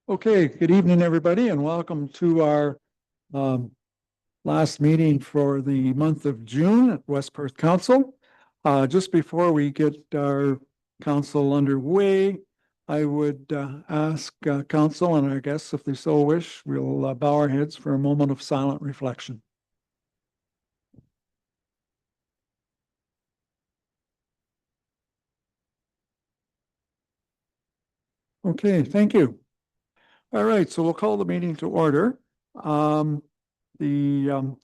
Okay, good evening, everybody, and welcome to our um, last meeting for the month of June at West Perth Council. Just before we get our council underway, I would ask council and our guests, if they so wish, we'll bow our heads for a moment of silent reflection. Okay, thank you. All right, so we'll call the meeting to order. The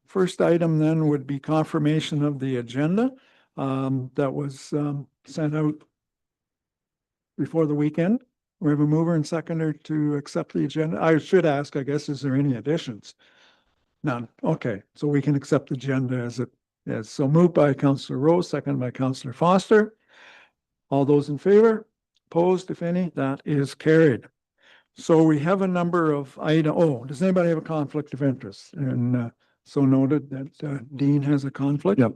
first item then would be confirmation of the agenda that was sent out before the weekend. We have a mover and seconder to accept the agenda. I should ask, I guess, is there any additions? None. Okay, so we can accept the agenda as it is. So moved by Councillor Rose, seconded by Councillor Foster. All those in favor? Opposed, if any? That is carried. So we have a number of items. Oh, does anybody have a conflict of interest? And so noted that Dean has a conflict. Yep,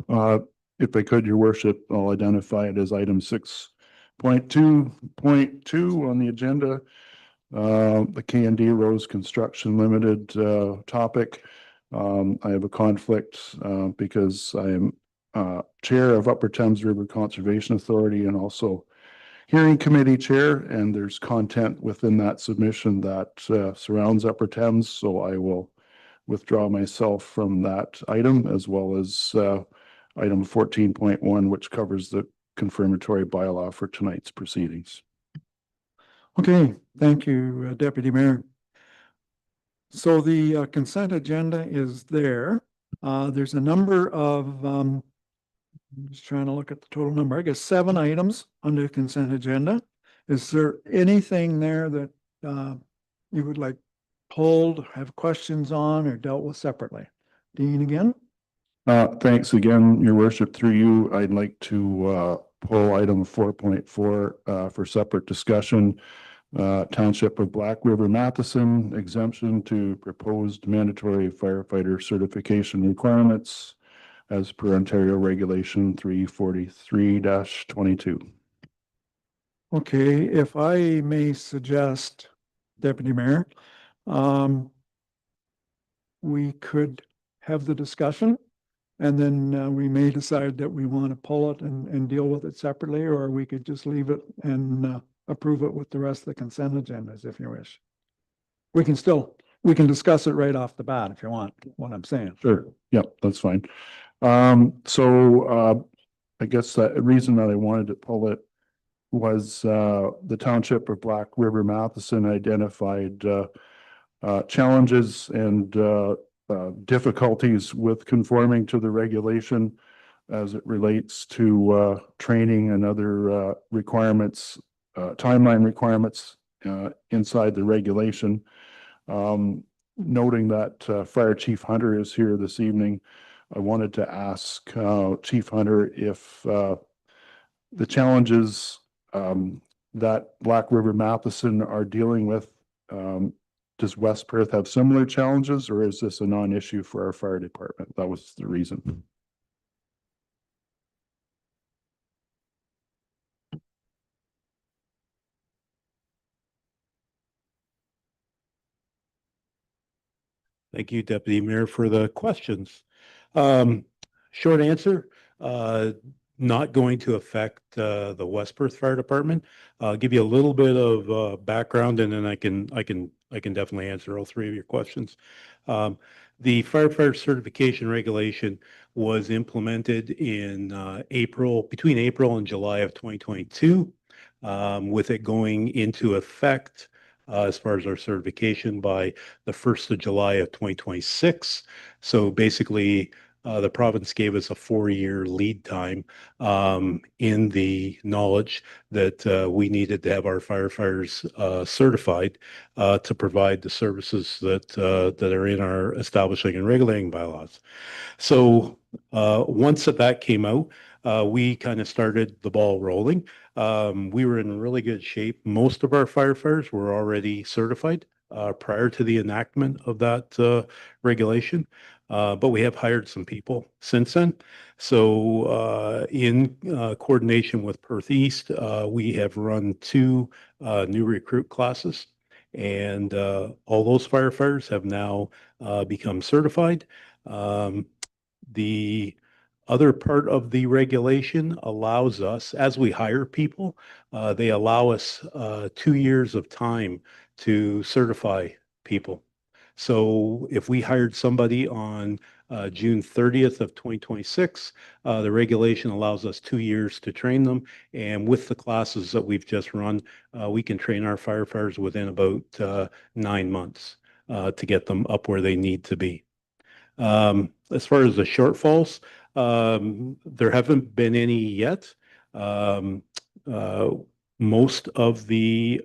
if I could, your worship, I'll identify it as item 6.2.2 on the agenda. The K&D Rose Construction Limited topic. I have a conflict because I am chair of Upper Thames River Conservation Authority and also hearing committee chair, and there's content within that submission that surrounds Upper Thames, so I will withdraw myself from that item, as well as item 14.1, which covers the confirmatory bylaw for tonight's proceedings. Okay, thank you, Deputy Mayor. So the consent agenda is there. There's a number of, I'm just trying to look at the total number, I guess 7 items under the consent agenda. Is there anything there that you would like pulled, have questions on, or dealt with separately? Dean again? Thanks again, your worship. Through you, I'd like to pull item 4.4 for separate discussion. Township of Black River Matheson exemption to proposed mandatory firefighter certification requirements as per Ontario Regulation 343-22. Okay, if I may suggest, Deputy Mayor, we could have the discussion and then we may decide that we want to pull it and deal with it separately, or we could just leave it and approve it with the rest of the consent agendas if you wish. We can discuss it right off the bat if you want what I'm saying. Sure. Yep, that's fine. I guess the reason that I wanted to pull it was the Township of Black River Matheson identified challenges and difficulties with conforming to the regulation as it relates to training and other requirements, timeline requirements inside the regulation. Noting that Fire Chief Hunter is here this evening, I wanted to ask Chief Hunter if the challenges that Black River Matheson are dealing with, does West Perth have similar challenges, or is this a non-issue for our fire department? That was the reason. Thank you, Deputy Mayor, for the questions. Short answer, not going to affect the West Perth Fire Department. I'll give you a little bit of background, and then I can definitely answer all 3 of your questions. The firefighter certification regulation was implemented in between April and July of 2022, with it going into effect as far as our certification by the 1st of July of 2026. So basically, the province gave us a 4-year lead time in the knowledge that we needed to have our firefighters certified to provide the services that are in our establishing and regulating bylaws. So once that came out, we kind of started the ball rolling. We were in really good shape. Most of our firefighters were already certified prior to the enactment of that regulation. But we have hired some people since then. So in coordination with Perth East, we have run 2 new recruit classes. And all those firefighters have now become certified. The other part of the regulation allows us, as we hire people, they allow us 2 years of time to certify people. So if we hired somebody on June 30th of 2026, the regulation allows us 2 years to train them. And with the classes that we've just run, we can train our firefighters within about 9 months to get them up where they need to be. As far as the shortfalls, there haven't been any yet. Um, uh, Most of the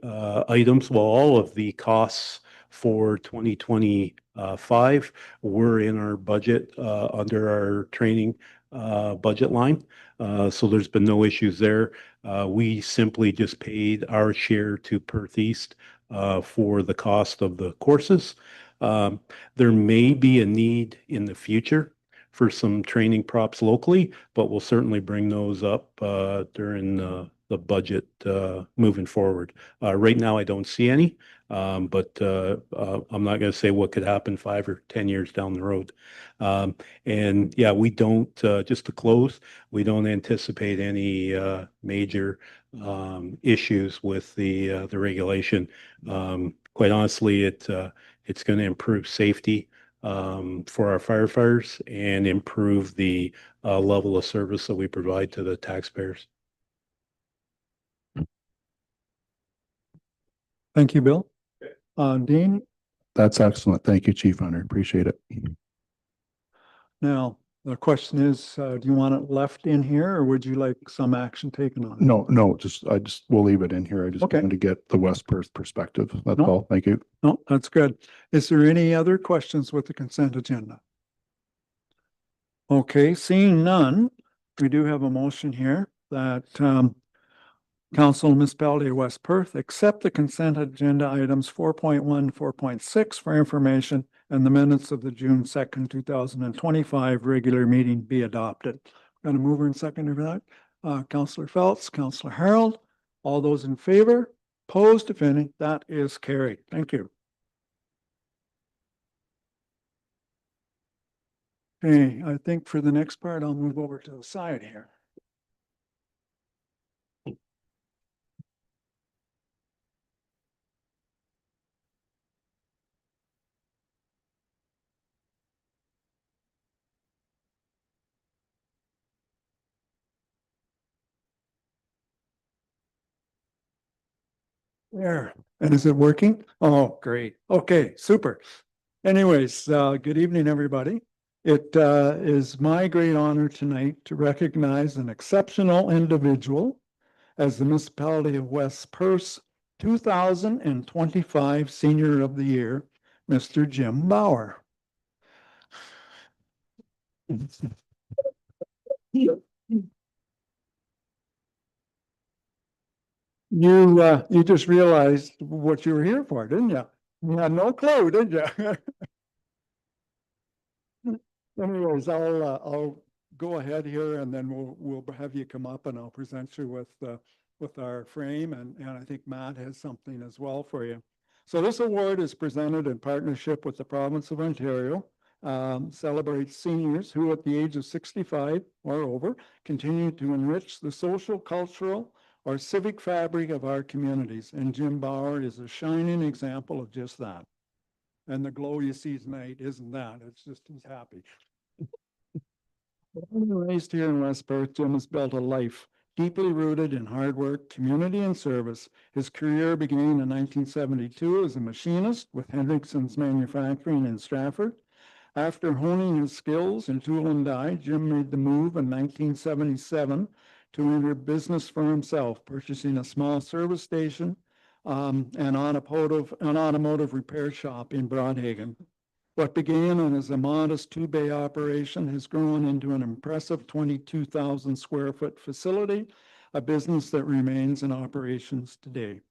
items, well, all of the costs for 2025 were in our budget under our training budget line. So there's been no issues there. We simply just paid our share to Perth East for the cost of the courses. Um, there may be a need in the future for some training props locally, but we'll certainly bring those up during the budget moving forward. Right now, I don't see any, but I'm not going to say what could happen 5 or 10 years down the road. And yeah, we don't, just to close, we don't anticipate any major issues with the regulation. Quite honestly, it's going to improve safety for our firefighters and improve the level of service that we provide to the taxpayers. Thank you, Bill. Dean, That's excellent. Thank you, Chief Hunter. Appreciate it. now the question is, do you want it left in here or would you like some action taken on it? No, we'll leave it in here. I just Okay. wanted to get the West Perth perspective. That's No. all. Thank you. No, that's good. Is there any other questions with the consent agenda? Okay, seeing none, we do have a motion here that Council Municipality of West Perth accept the consent agenda items 4.1, 4.6 for information and the minutes of the June 2nd, 2025 regular meeting be adopted. Got a mover and seconder for that. Councillor Phelps, Councillor Harold, all those in favor, opposed, if any, that is carried. Thank you. Okay, I think for the next part, I'll move over to the side here. There, and is it working? Oh, great. Okay, super. Anyways, good evening, everybody. It is my great honor tonight to recognize an exceptional individual as the Municipality of West Perth's 2025 Senior of the Year, Mr. Jim Bauer. You just realized what you were here for, didn't you? You had no clue, did you? Anyways, I'll go ahead here and then we'll have you come up and I'll present you with our frame and I think Matt has something as well for you. So this award is presented in partnership with the province of Ontario, celebrates seniors who at the age of 65 or over continue to enrich the social, cultural, or civic fabric of our communities. And Jim Bauer is a shining example of just that. And the glow you see tonight isn't that, it's just he's happy. Raised here in West Perth, Jim has built a life deeply rooted in hard work, community, and service. His career began in 1972 as a machinist with Hendrickson's Manufacturing in Stratford. After honing his skills in tool and die, Jim made the move in 1977 to enter business for himself, purchasing a small service station, an automotive repair shop in Broadhaven. What began as a modest two-bay operation has grown into an impressive 22,000 square foot facility, a business that remains in operations today.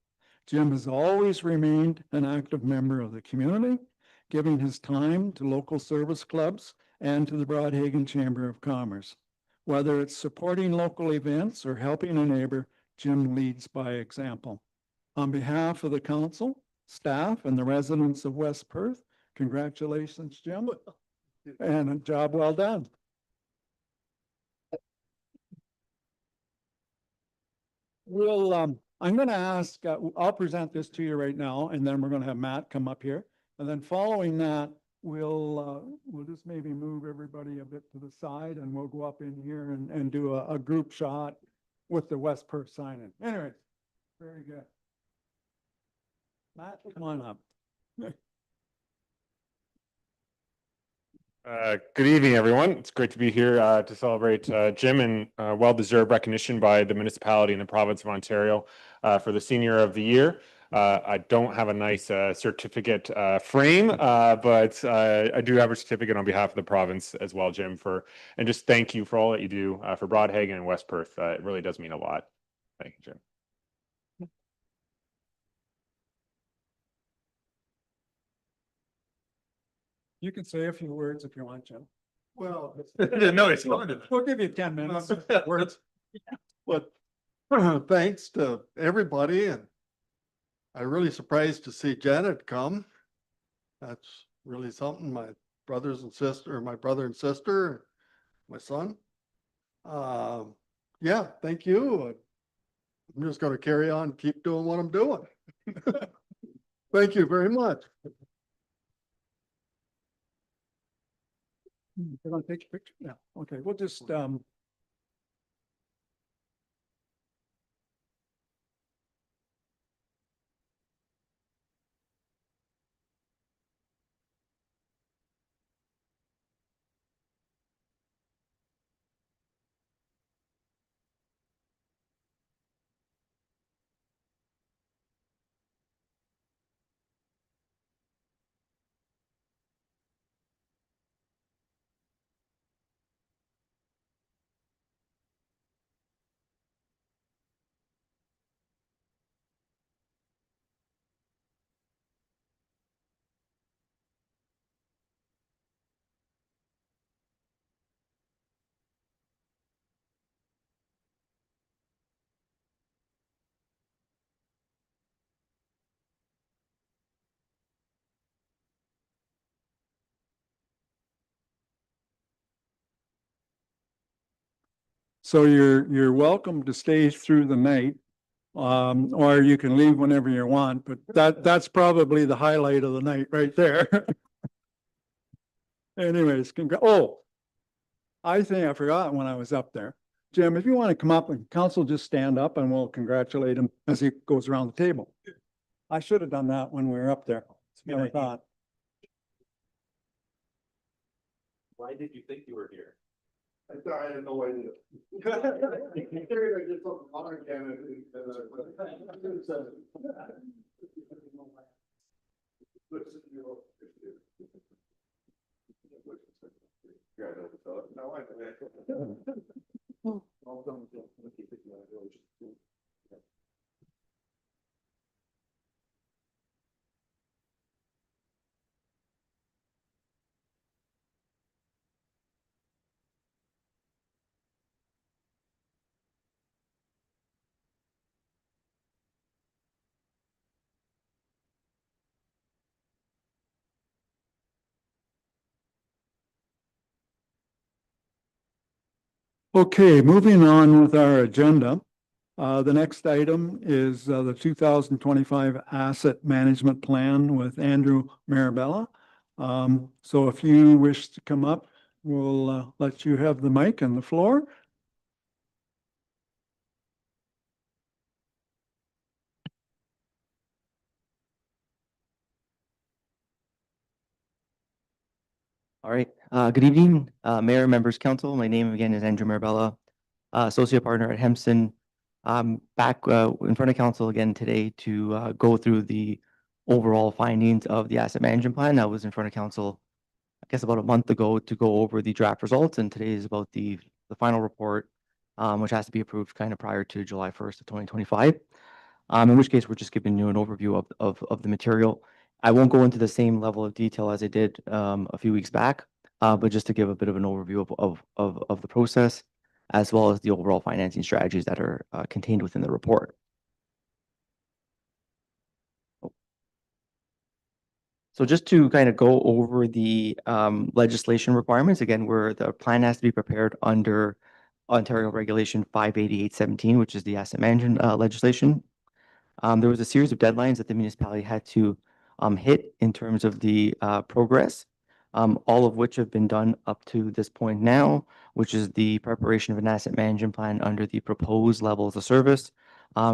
Jim has always remained an active member of the community, giving his time to local service clubs and to the Broadhaven Chamber of Commerce. Whether it's supporting local events or helping a neighbor, Jim leads by example. On behalf of the council, staff and the residents of West Perth. Congratulations, Jim. And a job well done. We'll, I'm gonna ask, I'll present this to you right now, and then we're gonna have Matt come up here. And then following that, we'll just maybe move everybody a bit to the side and we'll go up in here and do a group shot with the West Perth sign in. Anyways, very good. Matt, come on up. Good evening, everyone. It's great to be here to celebrate Jim and well-deserved recognition by the municipality and the province of Ontario for the Senior of the Year. I don't have a nice certificate frame, but I do have a certificate on behalf of the province as well, Jim, and just thank you for all that you do for Broadhaven and West Perth. It really does mean a lot. Thank you, Jim. You can say a few words if you want, Jim. Well, no, it's fine. We'll give you 10 minutes. Words. But thanks to everybody, and I'm really surprised to see Janet come. That's really something. My brother and sister, my son. Yeah, thank you. I'm just gonna carry on, and keep doing what I'm doing. Thank you very much. You're gonna take a picture? Yeah, okay, we'll just, so you're welcome to stay through the night. Or you can leave whenever you want, but that's probably the highlight of the night right there. Anyways, I think I forgot when I was up there. Jim, if you want to come up and council, just stand up and we'll congratulate him as he goes around the table. I should have done that when we were up there. Never thought. Why did you think you were here? I had no idea. I figured I did something wrong again. Okay, moving on with our agenda. The next item is the 2025 Asset Management Plan with Andrew Marabella. So if you wish to come up, we'll let you have the mic and the floor. All right. Good evening, Mayor, members, council. My name again is Andrew Marabella, associate partner at Hempson. I'm back in front of council again today to go through the overall findings of the asset management plan. I was in front of council, I guess, about a month ago to go over the draft results, and today is about the final report, which has to be approved kind of prior to July 1st of 2025. In which case, we're just giving you an overview of the material. I won't go into the same level of detail as I did a few weeks back, but just to give a bit of an overview of the process, as well as the overall financing strategies that are contained within the report. So just to kind of go over the legislation requirements, again, where the plan has to be prepared under Ontario Regulation 58817, which is the asset management legislation. There was a series of deadlines that the municipality had to hit in terms of the progress, all of which have been done up to this point now, which is the preparation of an asset management plan under the proposed levels of service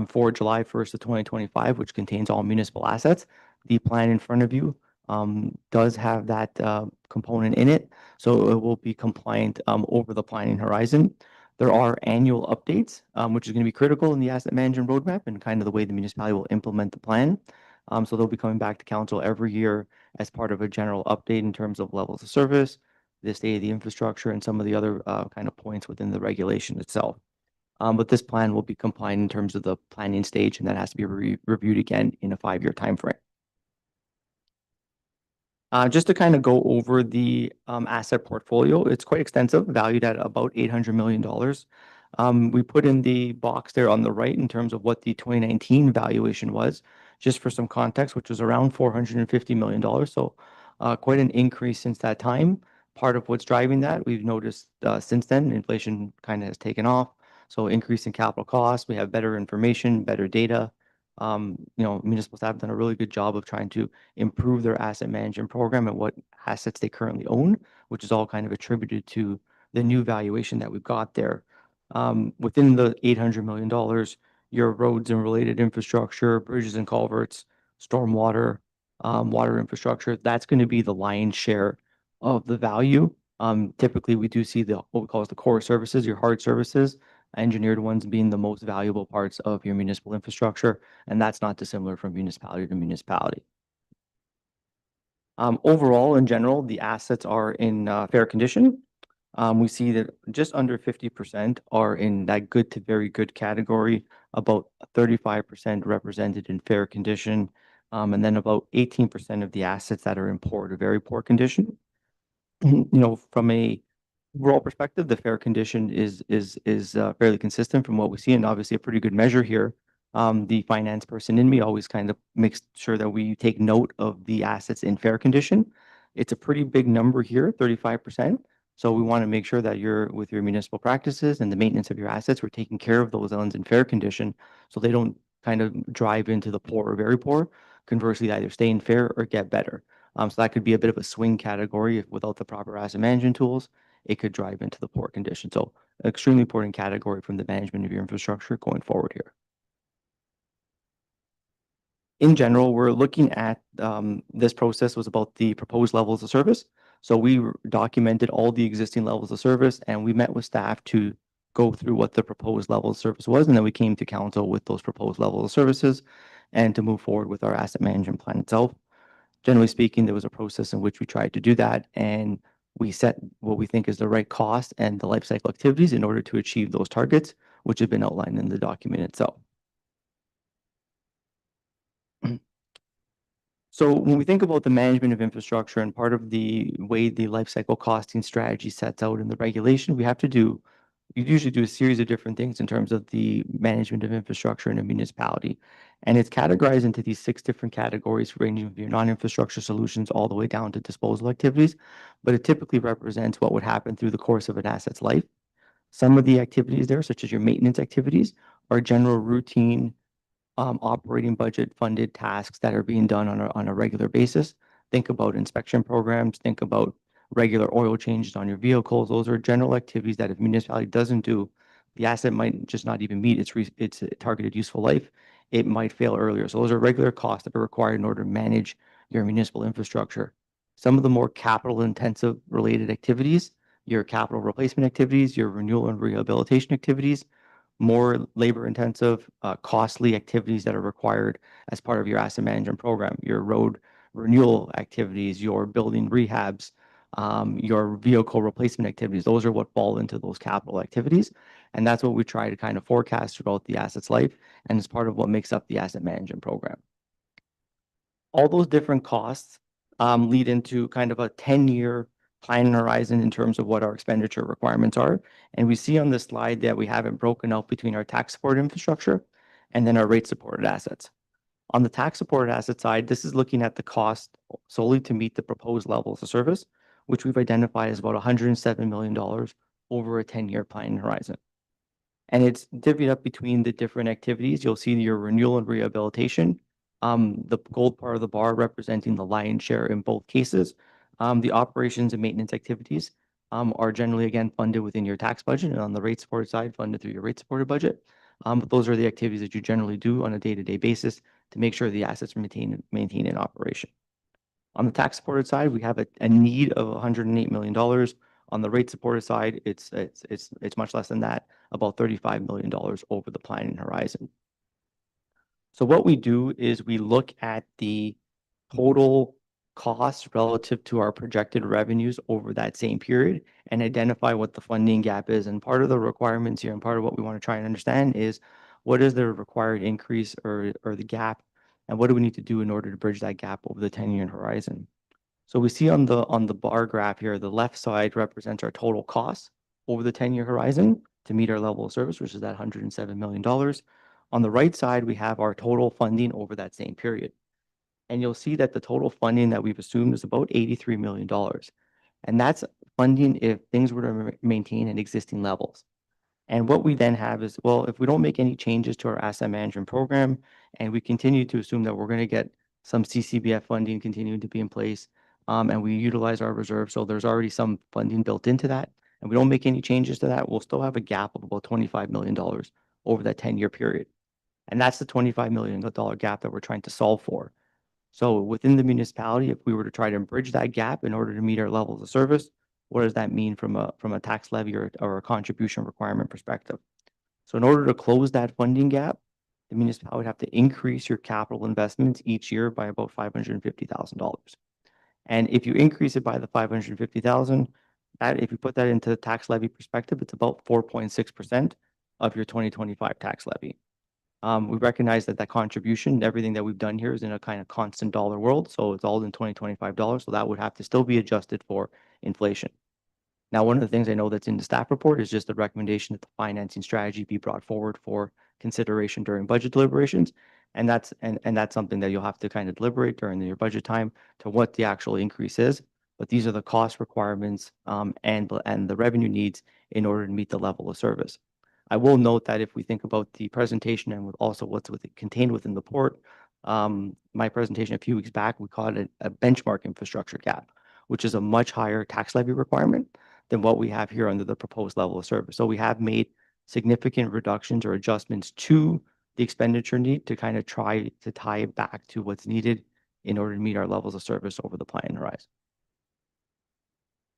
for July 1st of 2025, which contains all municipal assets. The plan in front of you does have that component in it, so it will be compliant over the planning horizon. There are annual updates, which is going to be critical in the asset management roadmap and kind of the way the municipality will implement the plan. So they'll be coming back to council every year as part of a general update in terms of levels of service, the state of the infrastructure, and some of the other kind of points within the regulation itself. But this plan will be compliant in terms of the planning stage, and that has to be reviewed again in a 5-year timeframe. Just to kind of go over the asset portfolio, it's quite extensive, valued at about $800 million. We put in the box there on the right in terms of what the 2019 valuation was, just for some context, which was around $450 million. So quite an increase since that time. Part of what's driving that, we've noticed since then, inflation kind of has taken off. So increase in capital costs, we have better information, better data. Municipal staff have done a really good job of trying to improve their asset management program and what assets they currently own, which is all kind of attributed to the new valuation that we've got there. Within the $800 million, your roads and related infrastructure, bridges and culverts, stormwater, water infrastructure, that's going to be the lion's share of the value. Typically, we do see what we call the core services, your hard services, engineered ones being the most valuable parts of your municipal infrastructure, and that's not dissimilar from municipality to municipality. Overall, in general, the assets are in fair condition. We see that just under 50% are in that good to very good category, about 35% represented in fair condition, and then about 18% of the assets that are in poor to very poor condition. From a overall perspective, the fair condition is fairly consistent from what we see, and obviously a pretty good measure here. The finance person in me always kind of makes sure that we take note of the assets in fair condition. It's a pretty big number here, 35%. So we want to make sure that with your municipal practices and the maintenance of your assets, we're taking care of those ones in fair condition so they don't kind of drive into the poor or very poor. Conversely, either stay in fair or get better. So that could be a bit of a swing category if without the proper asset management tools, it could drive into the poor condition. So extremely important category from the management of your infrastructure going forward here. In general, we're looking at this process was about the proposed levels of service. So we documented all the existing levels of service and we met with staff to go through what the proposed level of service was. And then we came to council with those proposed levels of services and to move forward with our asset management plan itself. Generally speaking, there was a process in which we tried to do that and we set what we think is the right cost and the life cycle activities in order to achieve those targets, which have been outlined in the document itself. So when we think about the management of infrastructure and part of the way the life cycle costing strategy sets out in the regulation, we usually do a series of different things in terms of the management of infrastructure in a municipality. And it's categorized into these 6 different categories, ranging from your non-infrastructure solutions all the way down to disposal activities. But it typically represents what would happen through the course of an asset's life. Some of the activities there, such as your maintenance activities, are general routine operating budget funded tasks that are being done on a regular basis. Think about inspection programs, think about regular oil changes on your vehicles. Those are general activities that if municipality doesn't do, the asset might just not even meet its targeted useful life. It might fail earlier. So those are regular costs that are required in order to manage your municipal infrastructure. Some of the more capital intensive related activities, your capital replacement activities, your renewal and rehabilitation activities, more labor intensive, costly activities that are required as part of your asset management program, your road renewal activities, your building rehabs, your vehicle replacement activities. Those are what fall into those capital activities. And that's what we try to kind of forecast throughout the asset's life. And it's part of what makes up the asset management program. All those different costs lead into kind of a 10-year planning horizon in terms of what our expenditure requirements are. And we see on this slide that we have it broken out between our tax support infrastructure and then our rate supported assets. On the tax supported asset side, this is looking at the cost solely to meet the proposed levels of service, which we've identified as about $107 million over a 10-year planning horizon. And it's divvied up between the different activities. You'll see your renewal and rehabilitation. The gold part of the bar representing the lion's share in both cases. The operations and maintenance activities are generally, again, funded within your tax budget, and on the rate supported side, funded through your rate supported budget. But those are the activities that you generally do on a day-to-day basis to make sure the assets maintain in operation. On the tax supported side, we have a need of $108 million. On the rate supported side, it's much less than that, about $35 million over the planning horizon. So what we do is we look at the total costs relative to our projected revenues over that same period and identify what the funding gap is. And part of the requirements here and part of what we want to try and understand is what is the required increase or the gap, and what do we need to do in order to bridge that gap over the 10-year horizon. So we see on the bar graph here, the left side represents our total costs over the 10-year horizon to meet our level of service, which is that $107 million. On the right side, we have our total funding over that same period. And you'll see that the total funding that we've assumed is about $83 million. And that's funding if things were to maintain at existing levels. And what we then have is, well, if we don't make any changes to our asset management program, and we continue to assume that we're going to get some CCBF funding continuing to be in place, and we utilize our reserve, so there's already some funding built into that, and we don't make any changes to that, we'll still have a gap of about $25 million over that 10-year period. And that's the $25 million gap that we're trying to solve for. So within the municipality, if we were to try to bridge that gap in order to meet our levels of service, what does that mean from a tax levy or a contribution requirement perspective? So in order to close that funding gap, the municipality would have to increase your capital investments each year by about $550,000. And if you increase it by the $550,000, that if you put that into the tax levy perspective, it's about 4.6% of your 2025 tax levy. We recognize that contribution, everything that we've done here is in a kind of constant dollar world. So it's all in 2025 dollars. So that would have to still be adjusted for inflation. Now, one of the things I know that's in the staff report is just the recommendation that the financing strategy be brought forward for consideration during budget deliberations. And that's something that you'll have to kind of deliberate during your budget time to what the actual increase is. But these are the cost requirements and the revenue needs in order to meet the level of service. I will note that if we think about the presentation and with also what's contained within the report, my presentation a few weeks back, we called it a benchmark infrastructure gap, which is a much higher tax levy requirement than what we have here under the proposed level of service. So we have made significant reductions or adjustments to the expenditure need to kind of try to tie it back to what's needed in order to meet our levels of service over the planning horizon.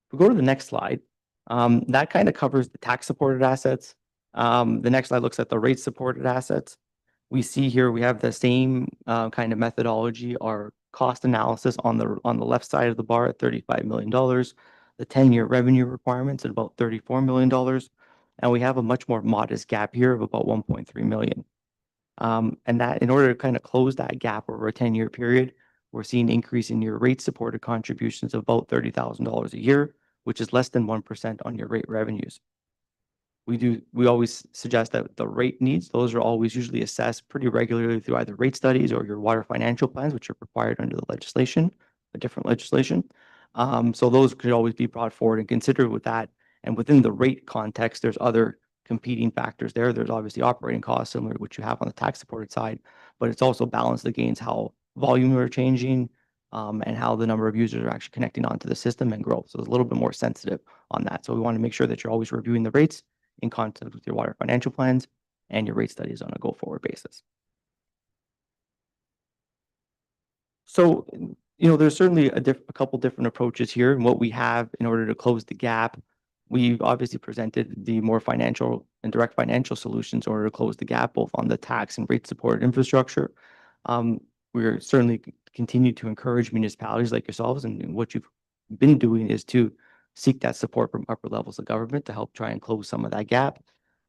If we go to the next slide, that kind of covers the tax supported assets. The next slide looks at the rate supported assets. We see here we have the same kind of methodology, our cost analysis on the left side of the bar at $35 million, the 10-year revenue requirements at about $34 million, and we have a much more modest gap here of about $1.3 million. And that in order to kind of close that gap over a 10-year period, we're seeing an increase in your rate supported contributions of about $30,000 a year, which is less than 1% on your rate revenues. We always suggest that the rate needs, those are always usually assessed pretty regularly through either rate studies or your water financial plans, which are required under the legislation, a different legislation. So those could always be brought forward and considered with that. And within the rate context, there's other competing factors there. There's obviously operating costs, similar to what you have on the tax supported side, but it's also balanced against how volume are changing and how the number of users are actually connecting onto the system and growth. So it's a little bit more sensitive on that. So we want to make sure that you're always reviewing the rates in context with your water financial plans and your rate studies on a go-forward basis. So, there's certainly a couple different approaches here. And what we have in order to close the gap, we've obviously presented the more financial and direct financial solutions in order to close the gap, both on the tax and rate supported infrastructure. We're certainly continue to encourage municipalities like yourselves, and what you've been doing is to seek that support from upper levels of government to help try and close some of that gap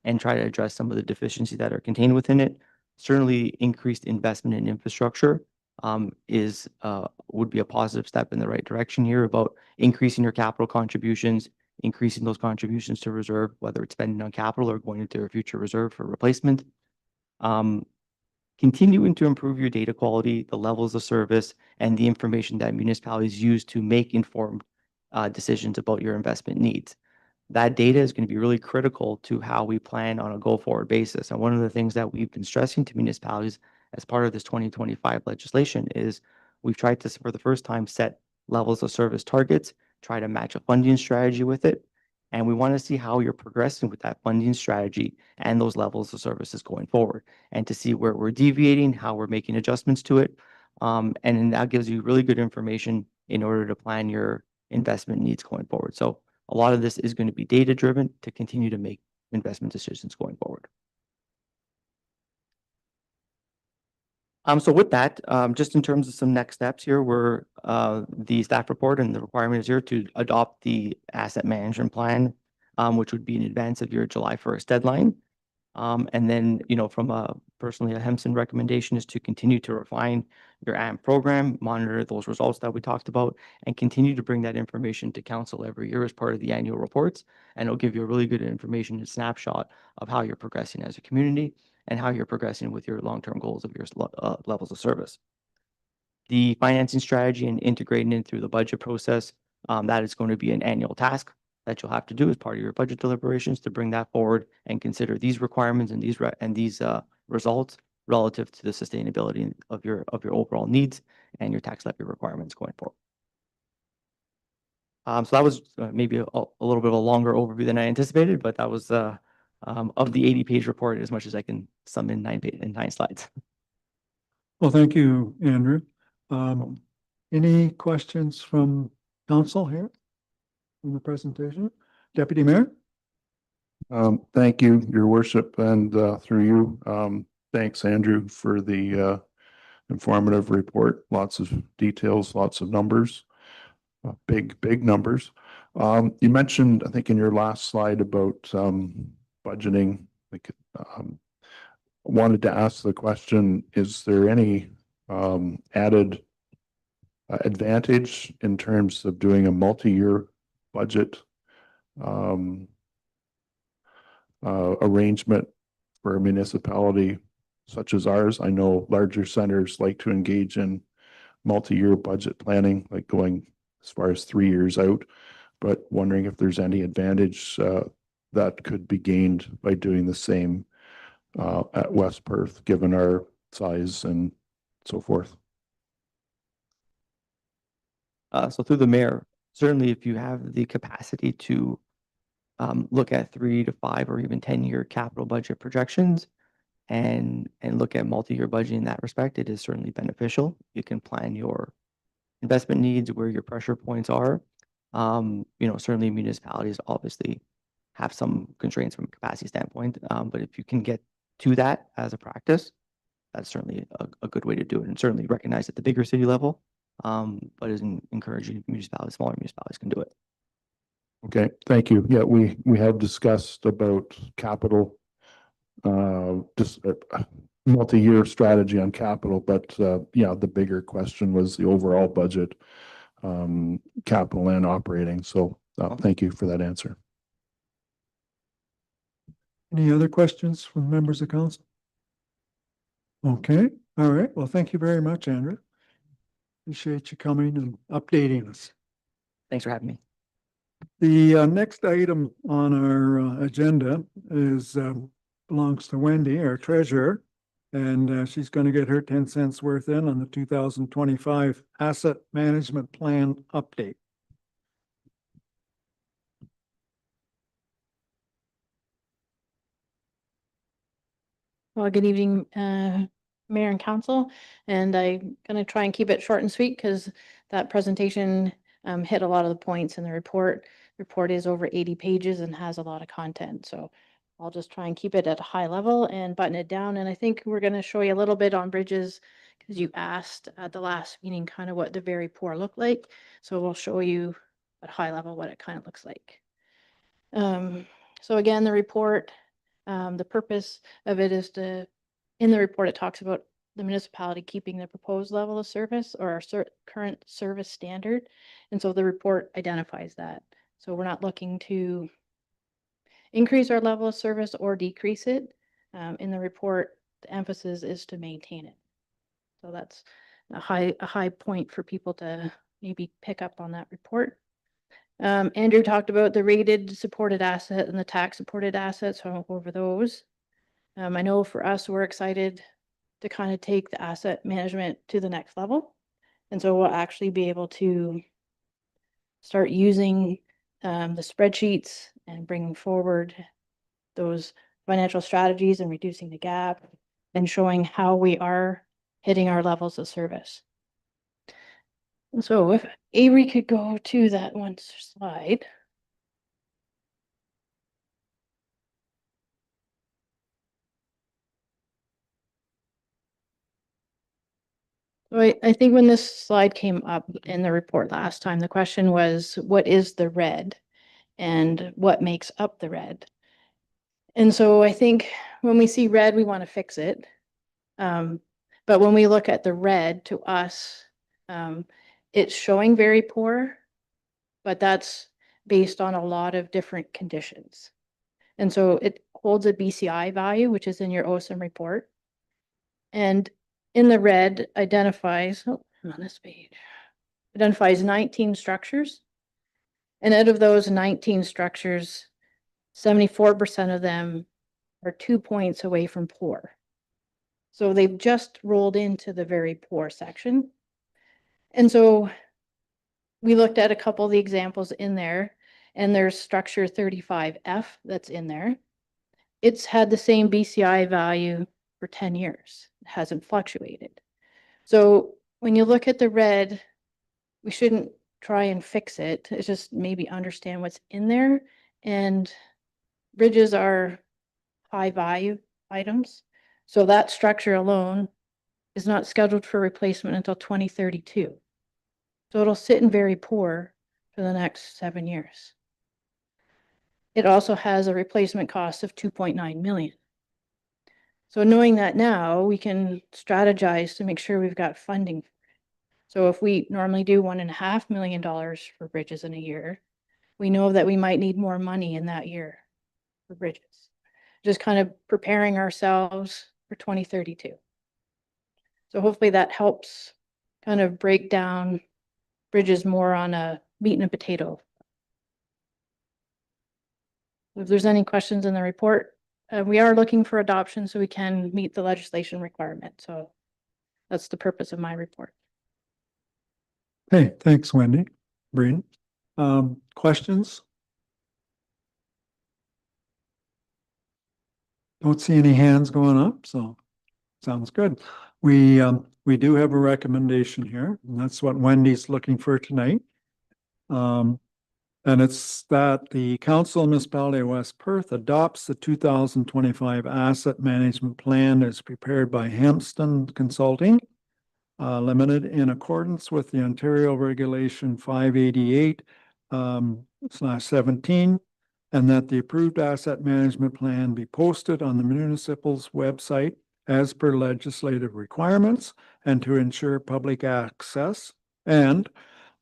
and try to address some of the deficiencies that are contained within it. Certainly increased investment in infrastructure would be a positive step in the right direction here about increasing your capital contributions, increasing those contributions to reserve, whether it's spending on capital or going into a future reserve for replacement. continuing to improve your data quality, the levels of service, and the information that municipalities use to make informed decisions about your investment needs. That data is going to be really critical to how we plan on a go-forward basis. And one of the things that we've been stressing to municipalities as part of this 2025 legislation is we've tried to, for the first time, set levels of service targets, try to match a funding strategy with it. And we want to see how you're progressing with that funding strategy and those levels of services going forward, and to see where we're deviating, how we're making adjustments to it. And then that gives you really good information in order to plan your investment needs going forward. So a lot of this is going to be data-driven to continue to make investment decisions going forward. So with that, just in terms of some next steps here, we're the staff report and the requirement is here to adopt the asset management plan, which would be in advance of your July 1st deadline. And then, from personally, a Hempson recommendation is to continue to refine your AMP program, monitor those results that we talked about, and continue to bring that information to council every year as part of the annual reports. And it'll give you a really good information and snapshot of how you're progressing as a community and how you're progressing with your long-term goals of your levels of service. The financing strategy and integrating it through the budget process, that is going to be an annual task that you'll have to do as part of your budget deliberations to bring that forward and consider these requirements and these results relative to the sustainability of your overall needs and your tax levy requirements going forward. So that was maybe a little bit of a longer overview than I anticipated, but that was of the 80-page report as much as I can sum in 9 slides. Well, thank you, Andrew. Any questions from council here in the presentation? Deputy Mayor? Thank you, Your Worship, and through you, thanks, Andrew, for the informative report. Lots of details, lots of numbers, big numbers. You mentioned, I think, in your last slide about budgeting. Wanted to ask the question: is there any added advantage in terms of doing a multi-year budget arrangement for a municipality such as ours? I know larger centers like to engage in multi-year budget planning, like going as far as 3 years out, but wondering if there's any advantage that could be gained by doing the same at West Perth, given our size and so forth. So through the mayor, certainly if you have the capacity to look at 3 to 5 or even 10-year capital budget projections and look at multi-year budgeting in that respect, it is certainly beneficial. You can plan your investment needs, where your pressure points are. Certainly municipalities obviously have some constraints from a capacity standpoint, but if you can get to that as a practice, that's certainly a good way to do it, and certainly recognize at the bigger city level, but is encouraging municipalities, smaller municipalities can do it. Okay, thank you. Yeah, we have discussed about capital, just multi-year strategy on capital, but yeah, the bigger question was the overall budget, capital and operating. So thank you for that answer. Any other questions from members of council? Okay, all right. Well, thank you very much, Andrew. Appreciate you coming and updating us. Thanks for having me. The next item on our agenda is belongs to Wendy, our treasurer, and she's going to get her 10 cents worth in on the 2025 asset management plan update. Well, good evening, Mayor and Council, and I'm going to try and keep it short and sweet because that presentation hit a lot of the points in the report. The report is over 80 pages and has a lot of content, so I'll just try and keep it at a high level and button it down. And I think we're going to show you a little bit on bridges because you asked at the last meeting kind of what the very poor look like. So we'll show you at high level what it kind of looks like. So again, the report. The purpose of it is in the report, it talks about the municipality keeping the proposed level of service or our current service standard. And so the report identifies that. So we're not looking to increase our level of service or decrease it. In the report, the emphasis is to maintain it. So that's a high point for people to maybe pick up on that report. Andrew talked about the rated supported asset and the tax supported assets, so I won't go over those. I know for us, we're excited to kind of take the asset management to the next level. And so we'll actually be able to start using the spreadsheets and bringing forward those financial strategies and reducing the gap and showing how we are hitting our levels of service. And so if Avery could go to that one slide. So I think when this slide came up in the report last time, the question was, what is the red and what makes up the red? And so I think when we see red, we want to fix it. But when we look at the red to us, it's showing very poor, but that's based on a lot of different conditions. And so it holds a BCI value, which is in your OSIM report. And in the red identifies, oh, on this page, identifies 19 structures. And out of those 19 structures, 74% of them are 2 points away from poor. So they've just rolled into the very poor section. And so we looked at a couple of the examples in there, and there's structure 35F that's in there. It's had the same BCI value for 10 years. It hasn't fluctuated. So when you look at the red, we shouldn't try and fix it. It's just maybe understand what's in there. And bridges are high value items. So that structure alone is not scheduled for replacement until 2032. So it'll sit in very poor for the next 7 years. It also has a replacement cost of 2.9 million. So knowing that now, we can strategize to make sure we've got funding. So if we normally do $1.5 million for bridges in a year, we know that we might need more money in that year for bridges. Just kind of preparing ourselves for 2032. So hopefully that helps kind of break down bridges more on a meat and potato. If there's any questions in the report, we are looking for adoption so we can meet the legislation requirement. So that's the purpose of my report. Hey, thanks, Wendy. Breen. Questions? Don't see any hands going up, so sounds good. We do have a recommendation here, and that's what Wendy's looking for tonight. And it's that the Council of Municipality of West Perth adopts the 2025 Asset Management Plan as prepared by Hempston Consulting Limited in accordance with the Ontario Regulation 588/17, and that the approved asset management plan be posted on the municipal's website as per legislative requirements and to ensure public access, and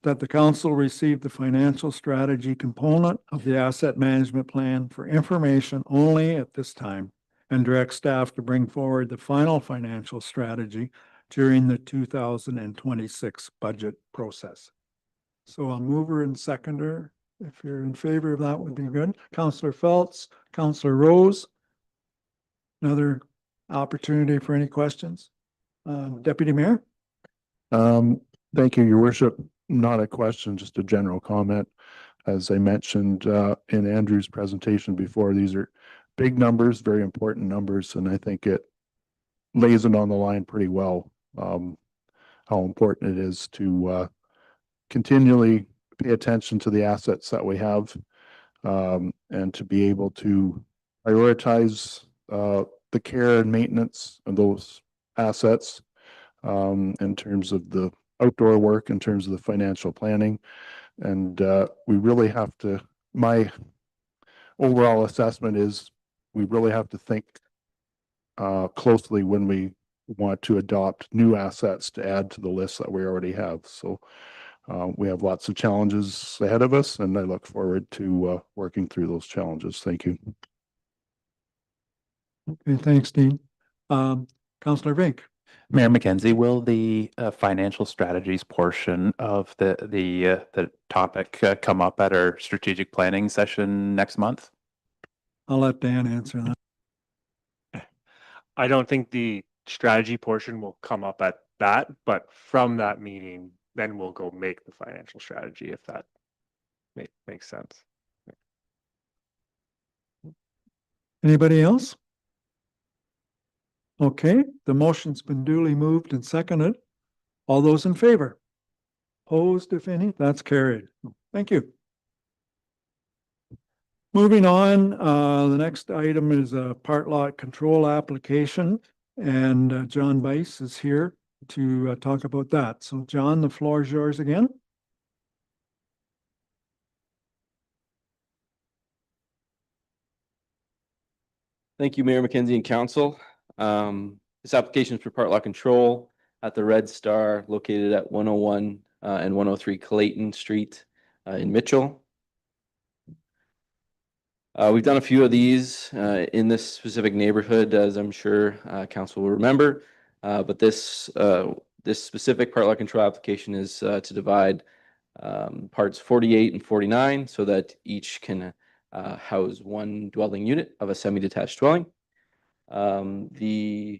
that the council receive the financial strategy component of the asset management plan for information only at this time and direct staff to bring forward the final financial strategy during the 2026 budget process. So a mover and seconder, if you're in favor of that, would be good. Councillor Phelps, Councillor Rose. Another opportunity for any questions. Deputy Mayor? Thank you, Your Worship. Not a question, just a general comment. As I mentioned in Andrew's presentation before, these are big numbers, very important numbers, and I think it lays it on the line pretty well, how important it is to continually pay attention to the assets that we have, and to be able to prioritize the care and maintenance of those assets in terms of the outdoor work, in terms of the financial planning. And we really have to, my overall assessment is we really have to think closely when we want to adopt new assets to add to the list that we already have. So we have lots of challenges ahead of us, and I look forward to working through those challenges. Thank you. Okay, thanks, Dean. Counselor Vink. Mayor McKenzie, will the financial strategies portion of the topic come up at our strategic planning session next month? I'll let Dan answer that. I don't think the strategy portion will come up at that, but from that meeting, then we'll go make the financial strategy if that makes sense. Anybody else? Okay, the motion's been duly moved and seconded. All those in favor? Opposed, if any? That's carried. Thank you. Moving on, the next item is a part lot control application, and John Bice is here to talk about that. So John, the floor is yours again. Thank you, Mayor McKenzie and Council. This application is for part lot control at the Red Star located at 101 and 103 Clayton Street in Mitchell. We've done a few of these in this specific neighborhood, as I'm sure Council will remember. But this specific part lot control application is to divide parts 48 and 49 so that each can house one dwelling unit of a semi-detached dwelling. The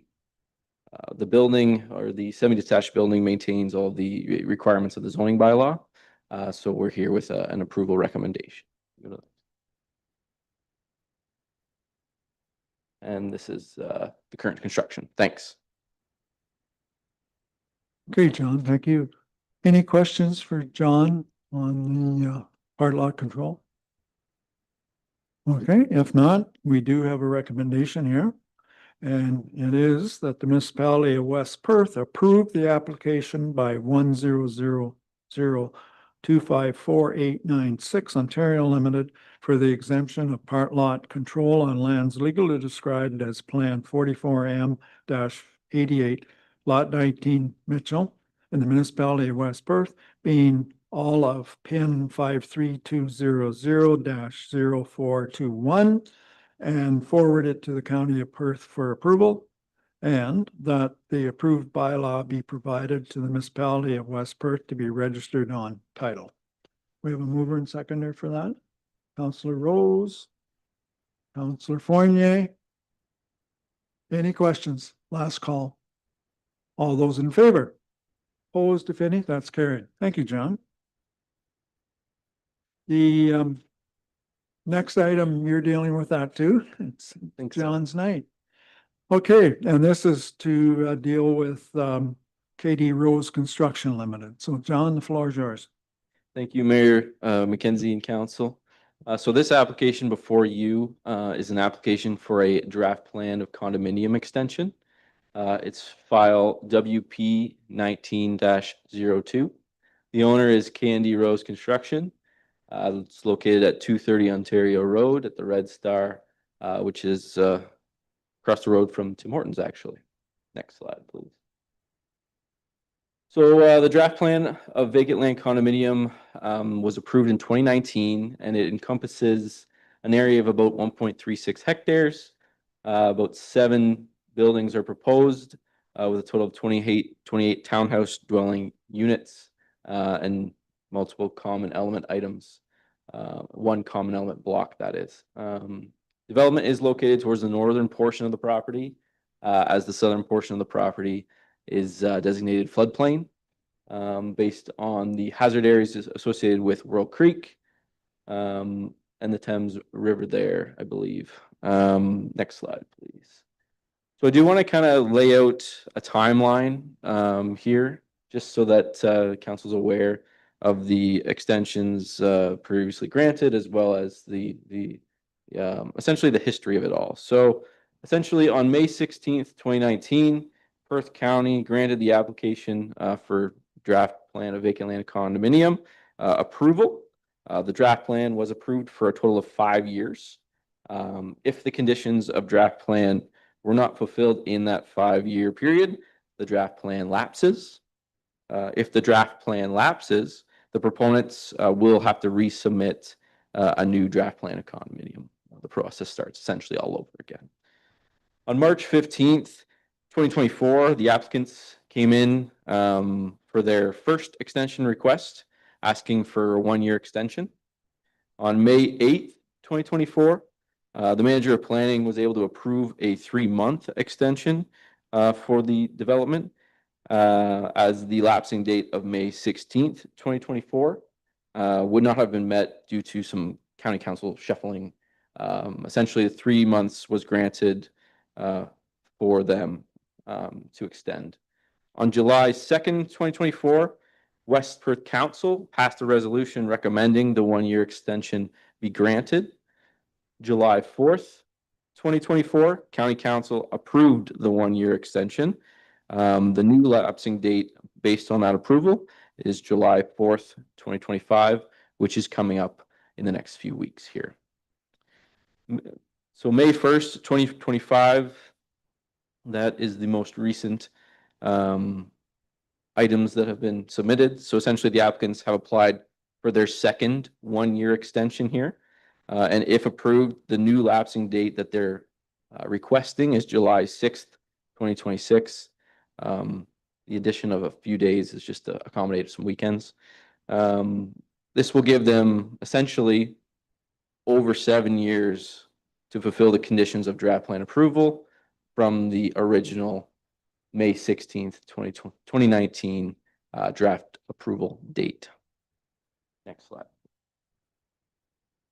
building or the semi-detached building maintains all the requirements of the zoning bylaw. So we're here with an approval recommendation. And this is the current construction. Thanks. Okay, John, thank you. Any questions for John on the part lot control? Okay, if not, we do have a recommendation here. And it is that the municipality of West Perth approve the application by 10002549896 Ontario Limited for the exemption of part lot control on lands legally described as Plan 44M-88, Lot 19, Mitchell, in the municipality of West Perth, being all of PIN 53200-0421, and forward it to the County of Perth for approval, and that the approved bylaw be provided to the municipality of West Perth to be registered on title. We have a mover and seconder for that. Councillor Rose, Councillor Fournier. Any questions? Last call. All those in favor? Opposed, if any? That's carried. Thank you, John. The next item, you're dealing with that too. It's John's night. Okay, and this is to deal with KD Rose Construction Limited. So John, the floor is yours. Thank you, Mayor McKenzie and Council. So this application before you is an application for a draft plan of condominium extension. It's file WP 19-02. The owner is KD Rose Construction. It's located at 230 Ontario Road at the Red Star, which is across the road from Tim Hortons, actually. Next slide, please. So the draft plan of vacant land condominium was approved in 2019, and it encompasses an area of about 1.36 hectares. About 7 buildings are proposed with a total of 28 townhouse dwelling units and multiple common element items. One common element block, that is. Development is located towards the northern portion of the property, as the southern portion of the property is designated floodplain based on the hazard areas associated with World Creek and the Thames River there, I believe. Next slide, please. So I do want to kind of lay out a timeline here, just so that council's aware of the extensions previously granted, as well as the essentially the history of it all. So essentially on May 16th, 2019, Perth County granted the application for draft plan of vacant land condominium approval. The draft plan was approved for a total of 5 years. If the conditions of draft plan were not fulfilled in that 5-year period, the draft plan lapses. If the draft plan lapses, the proponents will have to resubmit a new draft plan of condominium. The process starts essentially all over again. On March 15th, 2024, the applicants came in for their first extension request, asking for a 1-year extension. On May 8th, 2024, the manager of planning was able to approve a 3-month extension for the development as the lapsing date of May 16th, 2024 would not have been met due to some county council shuffling. Essentially, 3 months was granted for them to extend. On July 2nd, 2024, West Perth Council passed a resolution recommending the 1-year extension be granted. July 4th, 2024, County Council approved the 1-year extension. The new lapsing date based on that approval is July 4th, 2025, which is coming up in the next few weeks here. So May 1st, 2025, that is the most recent items that have been submitted. So essentially the applicants have applied for their second 1-year extension here. And if approved, the new lapsing date that they're requesting is July 6th, 2026. The addition of a few days is just to accommodate some weekends. This will give them essentially over 7 years to fulfill the conditions of draft plan approval from the original May 16th, 2019 draft approval date. Next slide.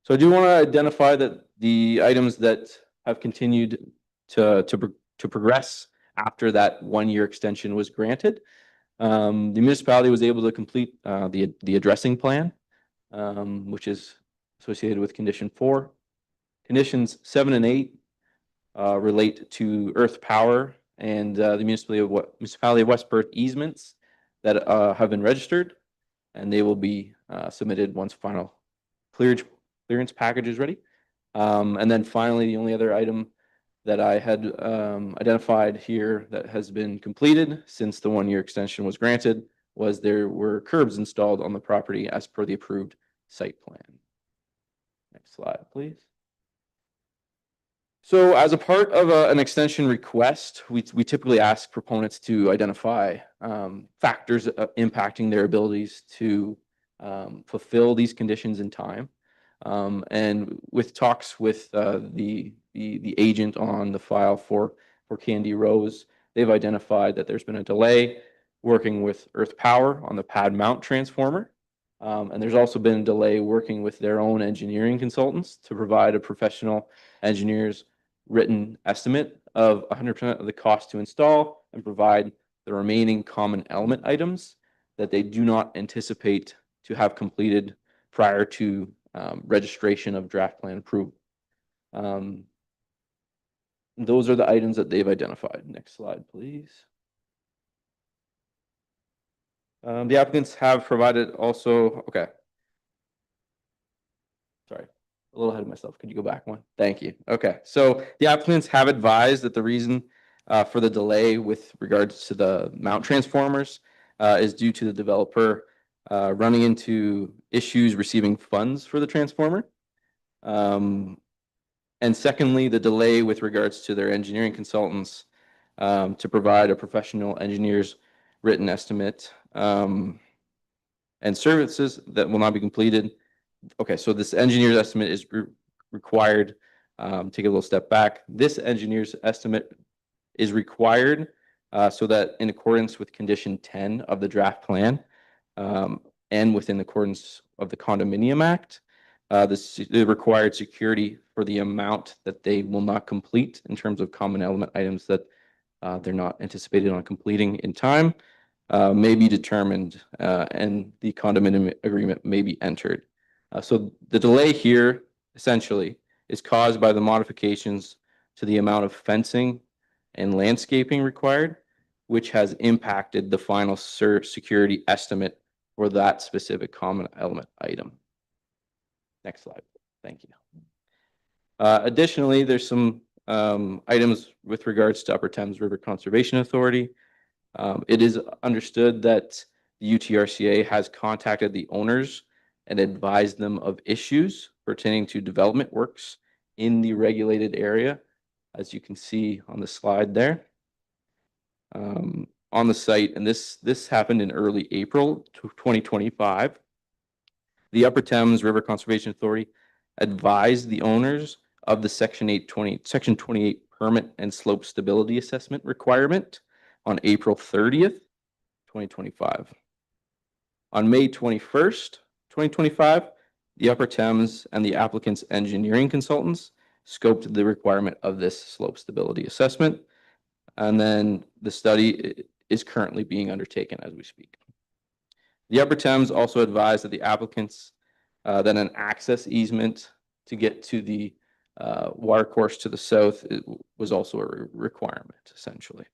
So I do want to identify that the items that have continued to progress after that 1-year extension was granted. The municipality was able to complete the addressing plan, which is associated with condition 4. Conditions 7 and 8 relate to earth power and the municipality of West Perth easements that have been registered, and they will be submitted once final clearance package is ready. And then finally, the only other item that I had identified here that has been completed since the 1-year extension was granted was there were curbs installed on the property as per the approved site plan. Next slide, please. So as a part of an extension request, we typically ask proponents to identify factors impacting their abilities to fulfill these conditions in time. And with talks with the agent on the file for Candy Rose, they've identified that there's been a delay working with Earth Power on the pad mount transformer. And there's also been a delay working with their own engineering consultants to provide a professional engineer's written estimate of 100% of the cost to install and provide the remaining common element items that they do not anticipate to have completed prior to registration of draft plan approval. Those are the items that they've identified. Next slide, please. The applicants have provided also, okay. Sorry, a little ahead of myself. Could you go back one? Thank you. Okay, so the applicants have advised that the reason for the delay with regards to the mount transformers is due to the developer running into issues receiving funds for the transformer. And secondly, the delay with regards to their engineering consultants to provide a professional engineer's written estimate and services that will not be completed. Okay, so this engineer's estimate is required. Take a little step back. This engineer's estimate is required so that in accordance with condition 10 of the draft plan and within accordance of the Condominium Act, the required security for the amount that they will not complete in terms of common element items that they're not anticipated on completing in time may be determined and the condominium agreement may be entered. So the delay here essentially is caused by the modifications to the amount of fencing and landscaping required, which has impacted the final security estimate for that specific common element item. Next slide. Thank you. Additionally, there's some items with regards to Upper Thames River Conservation Authority. It is understood that the UTRCA has contacted the owners and advised them of issues pertaining to development works in the regulated area, as you can see on the slide there. on the site, and this happened in early April 2025. The Upper Thames River Conservation Authority advised the owners of the Section 28 permit and slope stability assessment requirement on April 30th, 2025. On May 21st, 2025, the Upper Thames and the applicant's engineering consultants scoped the requirement of this slope stability assessment. And then the study is currently being undertaken as we speak. The Upper Thames also advised that the applicants that an access easement to get to the water course to the south was also a requirement, essentially.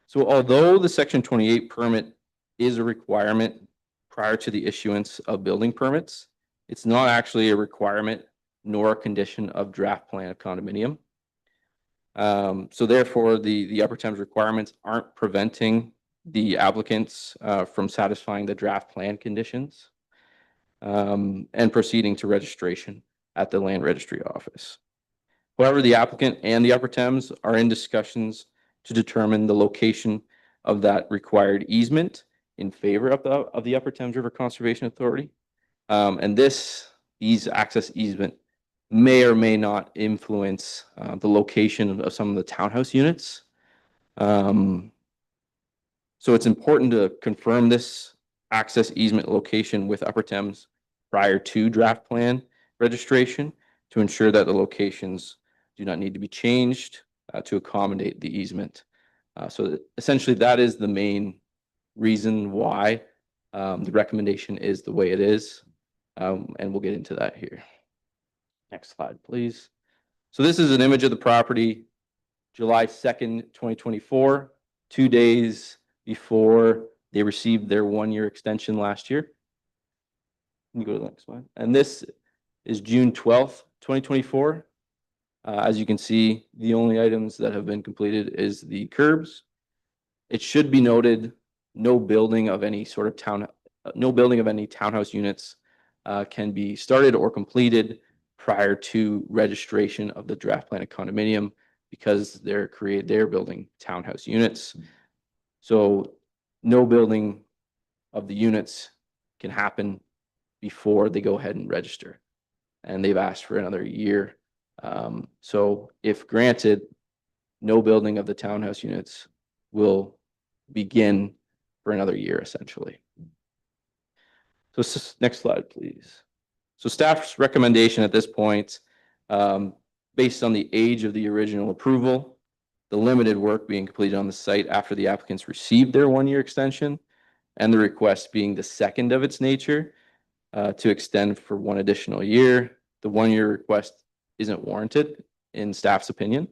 So although the Section 28 permit is a requirement prior to the issuance of building permits, it's not actually a requirement nor a condition of draft plan of condominium. So therefore, the Upper Thames requirements aren't preventing the applicants from satisfying the draft plan conditions and proceeding to registration at the land registry office. However, the applicant and the Upper Thames are in discussions to determine the location of that required easement in favor of the Upper Thames River Conservation Authority. And these access easement may or may not influence the location of some of the townhouse units. So it's important to confirm this access easement location with Upper Thames prior to draft plan registration to ensure that the locations do not need to be changed to accommodate the easement. So essentially that is the main reason why the recommendation is the way it is. And we'll get into that here. Next slide, please. So this is an image of the property, July 2nd, 2024, 2 days before they received their 1-year extension last year. Can you go to the next slide? And this is June 12th, 2024. As you can see, the only items that have been completed is the curbs. It should be noted, no building of any townhouse units can be started or completed prior to registration of the draft plan of condominium because they're building townhouse units. So no building of the units can happen before they go ahead and register. And they've asked for another year. So if granted, no building of the townhouse units will begin for another year, essentially. So next slide, please. So staff's recommendation at this point, based on the age of the original approval, the limited work being completed on the site after the applicants received their 1-year extension, and the request being the second of its nature to extend for 1 additional year, the 1-year request isn't warranted in staff's opinion.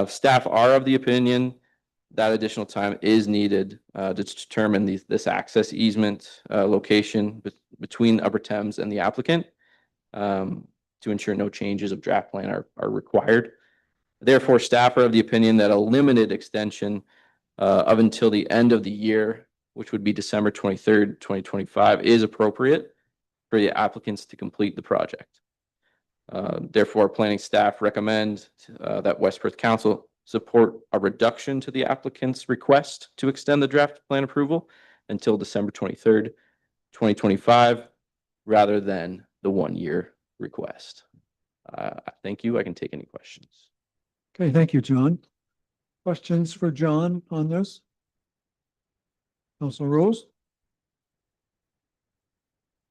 Staff are of the opinion that additional time is needed to determine this access easement location between Upper Thames and the applicant to ensure no changes of draft plan are required. Therefore, staff are of the opinion that a limited extension of until the end of the year, which would be December 23rd, 2025, is appropriate for the applicants to complete the project. Therefore, planning staff recommend that West Perth Council support a reduction to the applicant's request to extend the draft plan approval until December 23rd, 2025, rather than the 1-year request. Thank you. I can take any questions. Okay, thank you, John. Questions for John on this? Councilor Rose?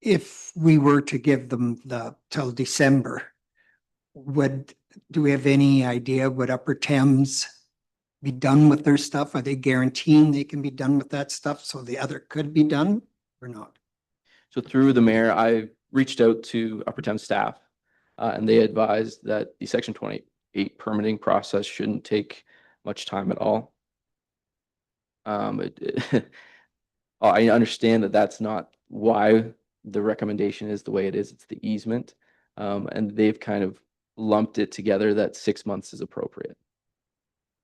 If we were to give them till December, do we have any idea would Upper Thames be done with their stuff? Are they guaranteeing they can be done with that stuff so the other could be done or not? So through the mayor, I reached out to Upper Thames staff and they advised that the Section 28 permitting process shouldn't take much time at all. I understand that that's not why the recommendation is the way it is. It's the easement. And they've kind of lumped it together that 6 months is appropriate.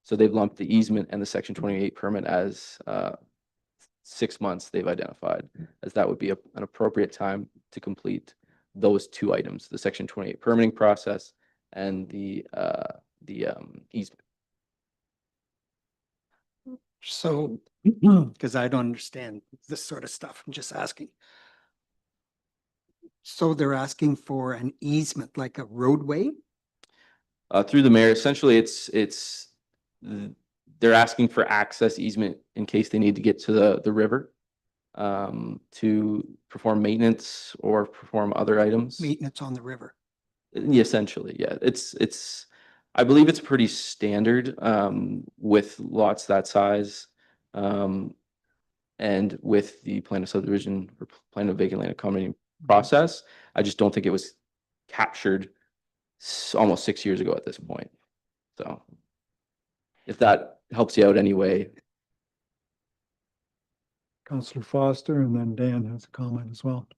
So they've lumped the easement and the Section 28 permit as 6 months they've identified as that would be an appropriate time to complete those 2 items, the Section 28 permitting process and the easement. So, because I don't understand this sort of stuff, I'm just asking. So they're asking for an easement, like a roadway? Through the mayor, essentially, they're asking for access easement in case they need to get to the river to perform maintenance or perform other items. Maintenance on the river. Yeah, essentially, yeah. I believe it's pretty standard with lots that size. And with the plan of subdivision or plan of vacant land accommodation process, I just don't think it was captured almost 6 years ago at this point. So if that helps you out anyway. Counselor Foster, and then Dan has a comment as well.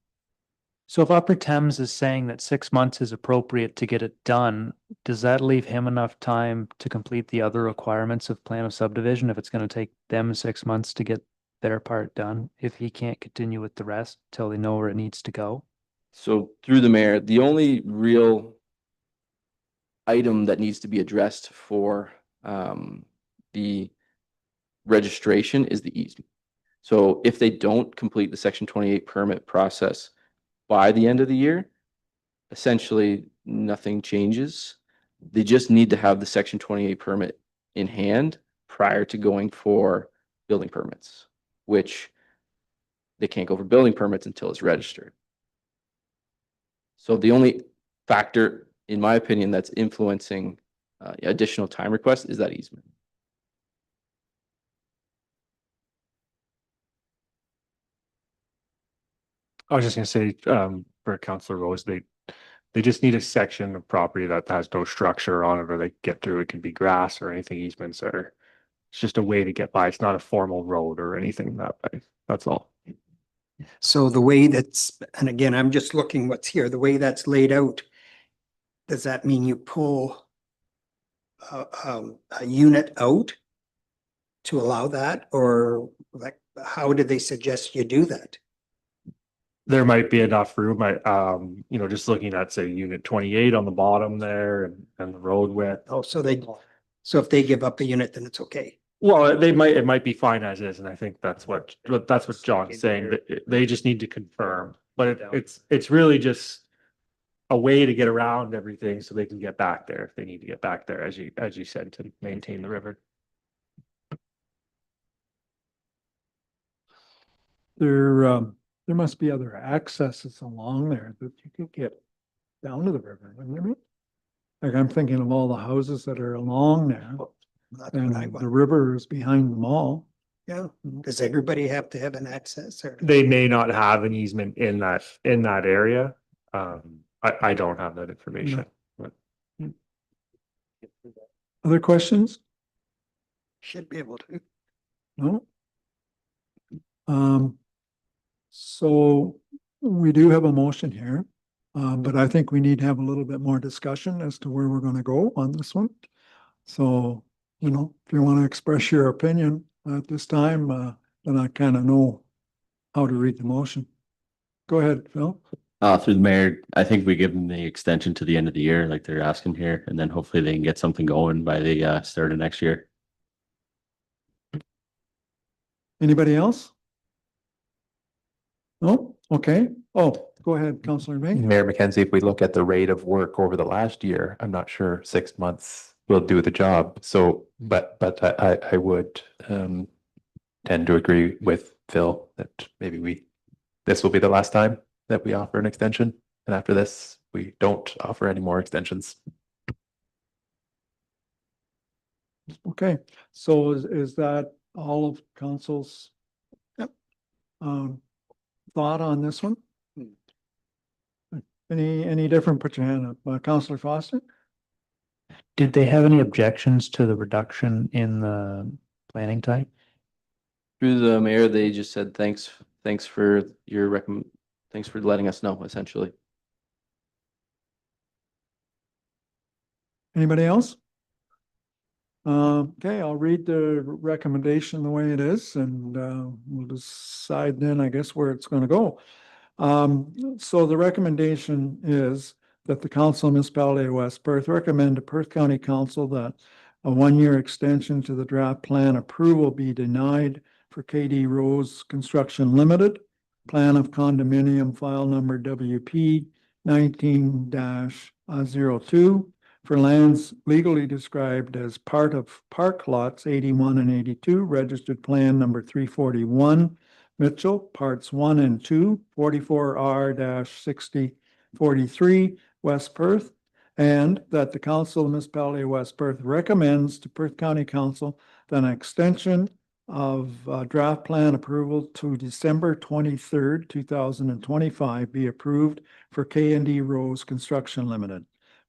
So if Upper Thames is saying that 6 months is appropriate to get it done, does that leave him enough time to complete the other requirements of plan of subdivision if it's going to take them 6 months to get their part done, if he can't continue with the rest till they know where it needs to go? So through the mayor, the only real item that needs to be addressed for the registration is the easement. So if they don't complete the Section 28 permit process by the end of the year, essentially nothing changes. They just need to have the Section 28 permit in hand prior to going for building permits, which they can't go for building permits until it's registered. So the only factor, in my opinion, that's influencing additional time requests is that easement. I was just gonna say, for Councillor Rose, they just need a section of property that has no structure on it, or they get through. It can be grass or anything, easements, or it's just a way to get by. It's not a formal road or anything that way. That's all. So the way that's, and again, I'm just looking what's here, the way that's laid out, does that mean you pull a unit out to allow that? Or like, how did they suggest you do that? There might be enough room. Just looking at, say, unit 28 on the bottom there and the road width. Oh, so if they give up a unit, then it's okay. Well, it might be fine as is, and I think that's what John's saying, that they just need to confirm. But it's really just a way to get around everything so they can get back there if they need to get back there, as you said, to maintain the river. There must be other accesses along there that you could get down to the river, wouldn't there be? Like, I'm thinking of all the houses that are along there, That's and what I the want. river is behind them all. Yeah, does everybody have to have an access or? They may not have an easement in that area. I don't have that information. But Other questions? Should be able to. No? So we do have a motion here, but I think we need to have a little bit more discussion as to where we're gonna go on this one. So, if you want to express your opinion at this time, then I kind of know how to read the motion. Go ahead, Phil. Through the mayor, I think we give them the extension to the end of the year, like they're asking here, and then hopefully they can get something going by the start of next year. Anybody else? No? Okay. Oh, go ahead, Councillor May. Mayor McKenzie, if we look at the rate of work over the last year, I'm not sure 6 months will do the job. So, but I would tend to agree with Phil that maybe this will be the last time that we offer an extension. And after this, we don't offer any more extensions. Okay, so is that all of council's thought on this one? Any different? Put your hand up. Councillor Foster? Did they have any objections to the reduction in the planning type? Through the mayor, they just said, thanks for your thanks for letting us know, essentially. Anybody else? Okay, I'll read the recommendation the way it is, and we'll decide then, I guess, where it's going to go. So the recommendation is that the Council of Municipality of West Perth recommend to Perth County Council that a one-year extension to the draft plan approval be denied for KD Rose Construction Limited, plan of condominium file number WP 19-02 for lands legally described as part of park lots 81 and 82, registered plan number 341, Mitchell, parts 1 and 2, 44R-6043, West Perth, and that the Council of the Municipality of West Perth recommends to Perth County Council that an extension of draft plan approval to December 23rd, 2025 be approved for K&D Rose Construction Limited.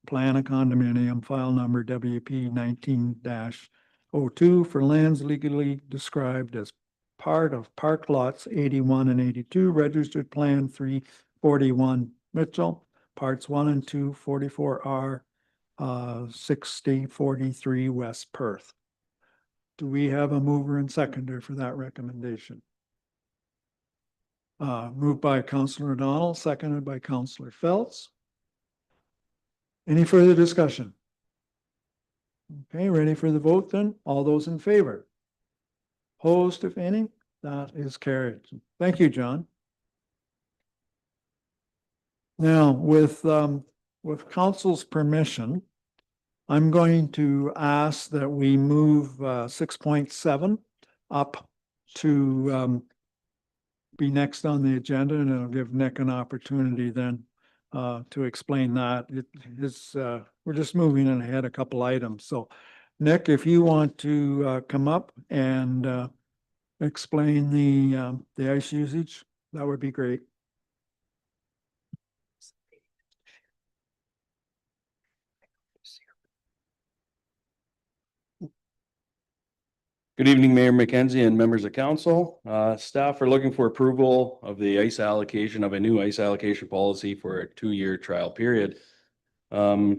Plan a condominium file number WP 19-02 for lands legally described as part of park lots 81 and 82, registered plan 341 Mitchell, parts 1 and 2, 44R 6043 West Perth. Do we have a mover and seconder for that recommendation? Moved by Councillor O'Donnell, seconded by Councillor Phelps. Any further discussion? Okay, ready for the vote then? All those in favor? Opposed, if any? That is carried. Thank you, John. Now, with council's permission, I'm going to ask that we move 6.7 up to be next on the agenda, and it'll give Nick an opportunity then to explain that. It is we're just moving ahead a couple items. So, Nick, if you want to come up and explain the ice usage, that would be great. Good evening, Mayor McKenzie and members of council. Staff are looking for approval of the ice allocation of a new ice allocation policy for a 2-year trial period. The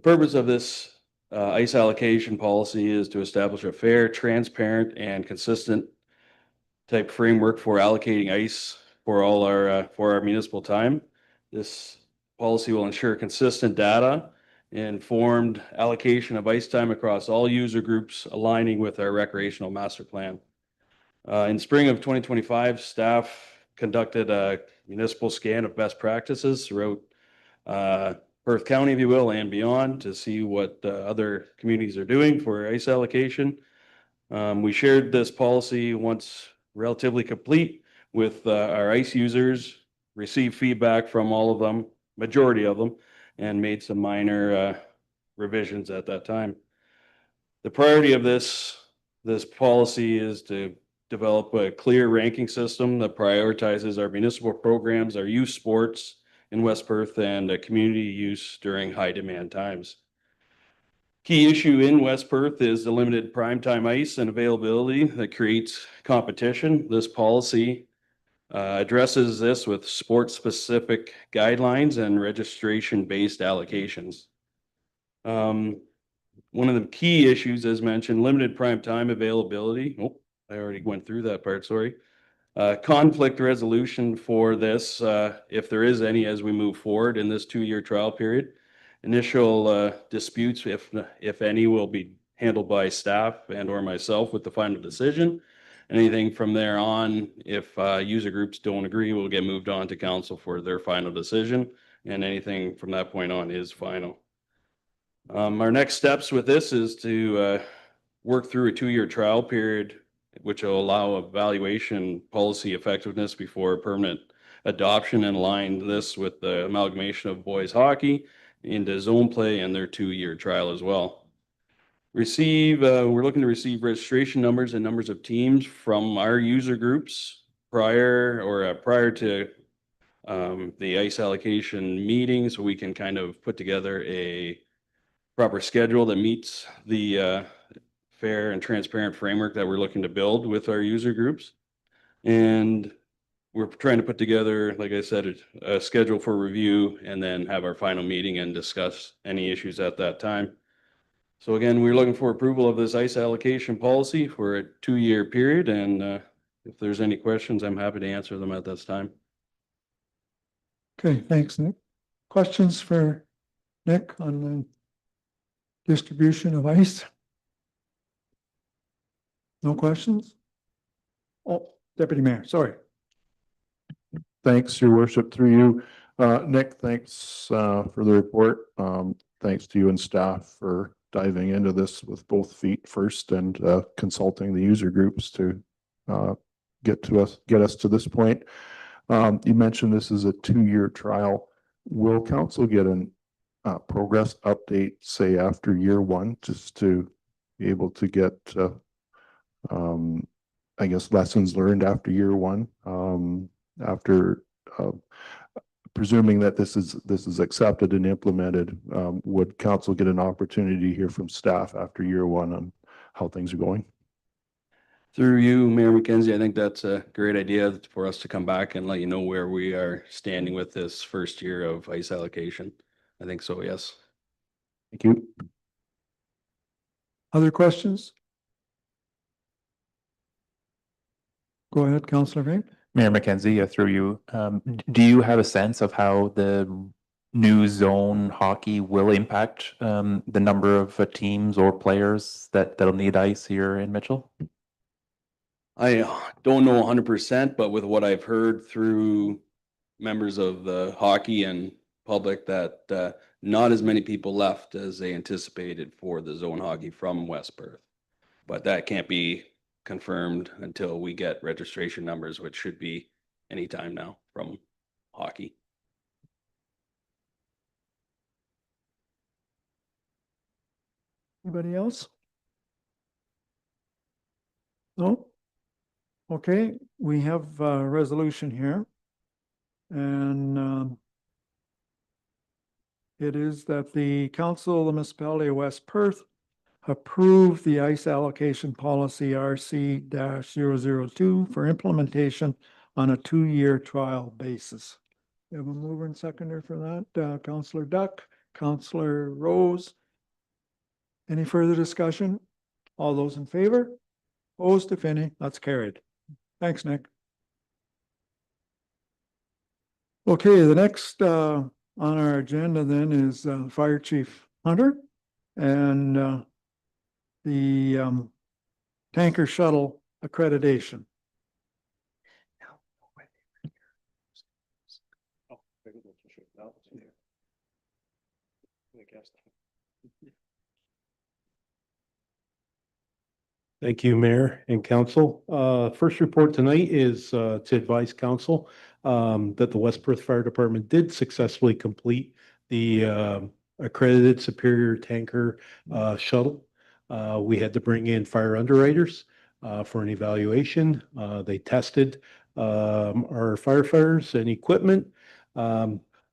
purpose of this ice allocation policy is to establish a fair, transparent, and consistent type framework for allocating ice for all our municipal time. This policy will ensure consistent data, informed allocation of ice time across all user groups, aligning with our recreational master plan. In spring of 2025, staff conducted a municipal scan of best practices throughout Perth County, if you will, and beyond, to see what other communities are doing for ice allocation. We shared this policy once relatively complete with our ice users, received feedback from all of them, majority of them, and made some minor revisions at that time. The priority of this policy is to develop a clear ranking system that prioritizes our municipal programs, our youth sports in West Perth, and community use during high demand times. Key issue in West Perth is the limited primetime ice and availability that creates competition. This policy addresses this with sport-specific guidelines and registration-based allocations. One of the key issues, as mentioned, limited prime time availability. Oh, I already went through that part, sorry. Conflict resolution for this, if there is any, as we move forward in this 2-year trial period. Initial disputes, if any, will be handled by staff and or myself with the final decision. Anything from there on, if user groups don't agree, will get moved on to council for their final decision, and anything from that point on is final. Our next steps with this is to work through a 2-year trial period, which will allow evaluation policy effectiveness before permanent adoption, and align this with the amalgamation of boys hockey into zone play and their 2-year trial as well. We're looking to receive registration numbers and numbers of teams from our user groups prior to the ice allocation meeting, so we can kind of put together a proper schedule that meets the fair and transparent framework that we're looking to build with our user groups. And we're trying to put together, like I said, a schedule for review, and then have our final meeting and discuss any issues at that time. So again, we're looking for approval of this ice allocation policy for a 2-year period, and if there's any questions, I'm happy to answer them at this time. Okay, thanks, Nick. Questions for Nick on distribution of ice? No questions? Oh, Deputy Mayor, sorry. Thanks, your worship, through you. Nick, thanks for the report. Thanks to you and staff for diving into this with both feet first and consulting the user groups to get us to this point. You mentioned this is a 2-year trial. Will council get an progress update, say after year 1, just to be able to get I guess lessons learned after year 1, after presuming that this is accepted and implemented, would council get an opportunity to hear from staff after year 1 on how things are going? Through you, Mayor McKenzie, I think that's a great idea for us to come back and let you know where we are standing with this first year of ice allocation. I think so, yes. Thank you. Other questions? Go ahead, Councillor Vink. Mayor McKenzie, through you, do you have a sense of how the new zone hockey will impact the number of teams or players that'll need ice here in Mitchell? I don't know 100%, but with what I've heard through members of the hockey and public, that not as many people left as they anticipated for the zone hockey from West Perth. But that can't be confirmed until we get registration numbers, which should be anytime now from hockey. Anybody else? No? Okay, we have a resolution here. And it is that the Council of the Municipality of West Perth approve the ice allocation policy RC-002 for implementation on a 2-year trial basis. We have a mover and seconder for that, Councillor Duck, Councillor Rose. Any further discussion? All those in favor? Opposed, if any? That's carried. Thanks, Nick. Okay, the next on our agenda then is Fire Chief Hunter and the tanker shuttle accreditation. Thank you, Mayor and Council. First report tonight is to advise Council that the West Perth Fire Department did successfully complete the accredited Superior Tanker shuttle. We had to bring in fire underwriters for an evaluation. They tested our firefighters and equipment.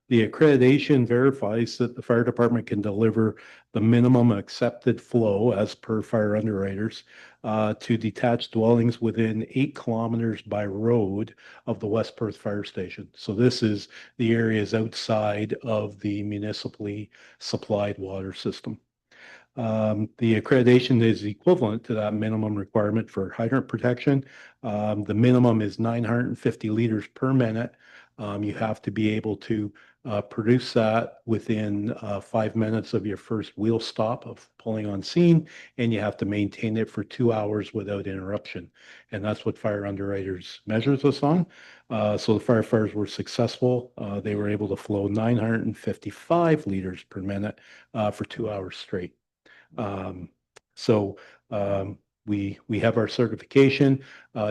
The accreditation verifies that the fire department can deliver the minimum accepted flow as per fire underwriters to detached dwellings within 8 kilometers by road of the West Perth Fire Station. So this is the areas outside of the municipally supplied water system. The accreditation is equivalent to that minimum requirement for hydrant protection. The minimum is 950 liters per minute. You have to be able to produce that within 5 minutes of your first wheel stop of pulling on scene, and you have to maintain it for 2 hours without interruption. And that's what Fire Underwriters measures us on. So the firefighters were successful. They were able to flow 955 liters per minute for 2 hours straight. We have our certification,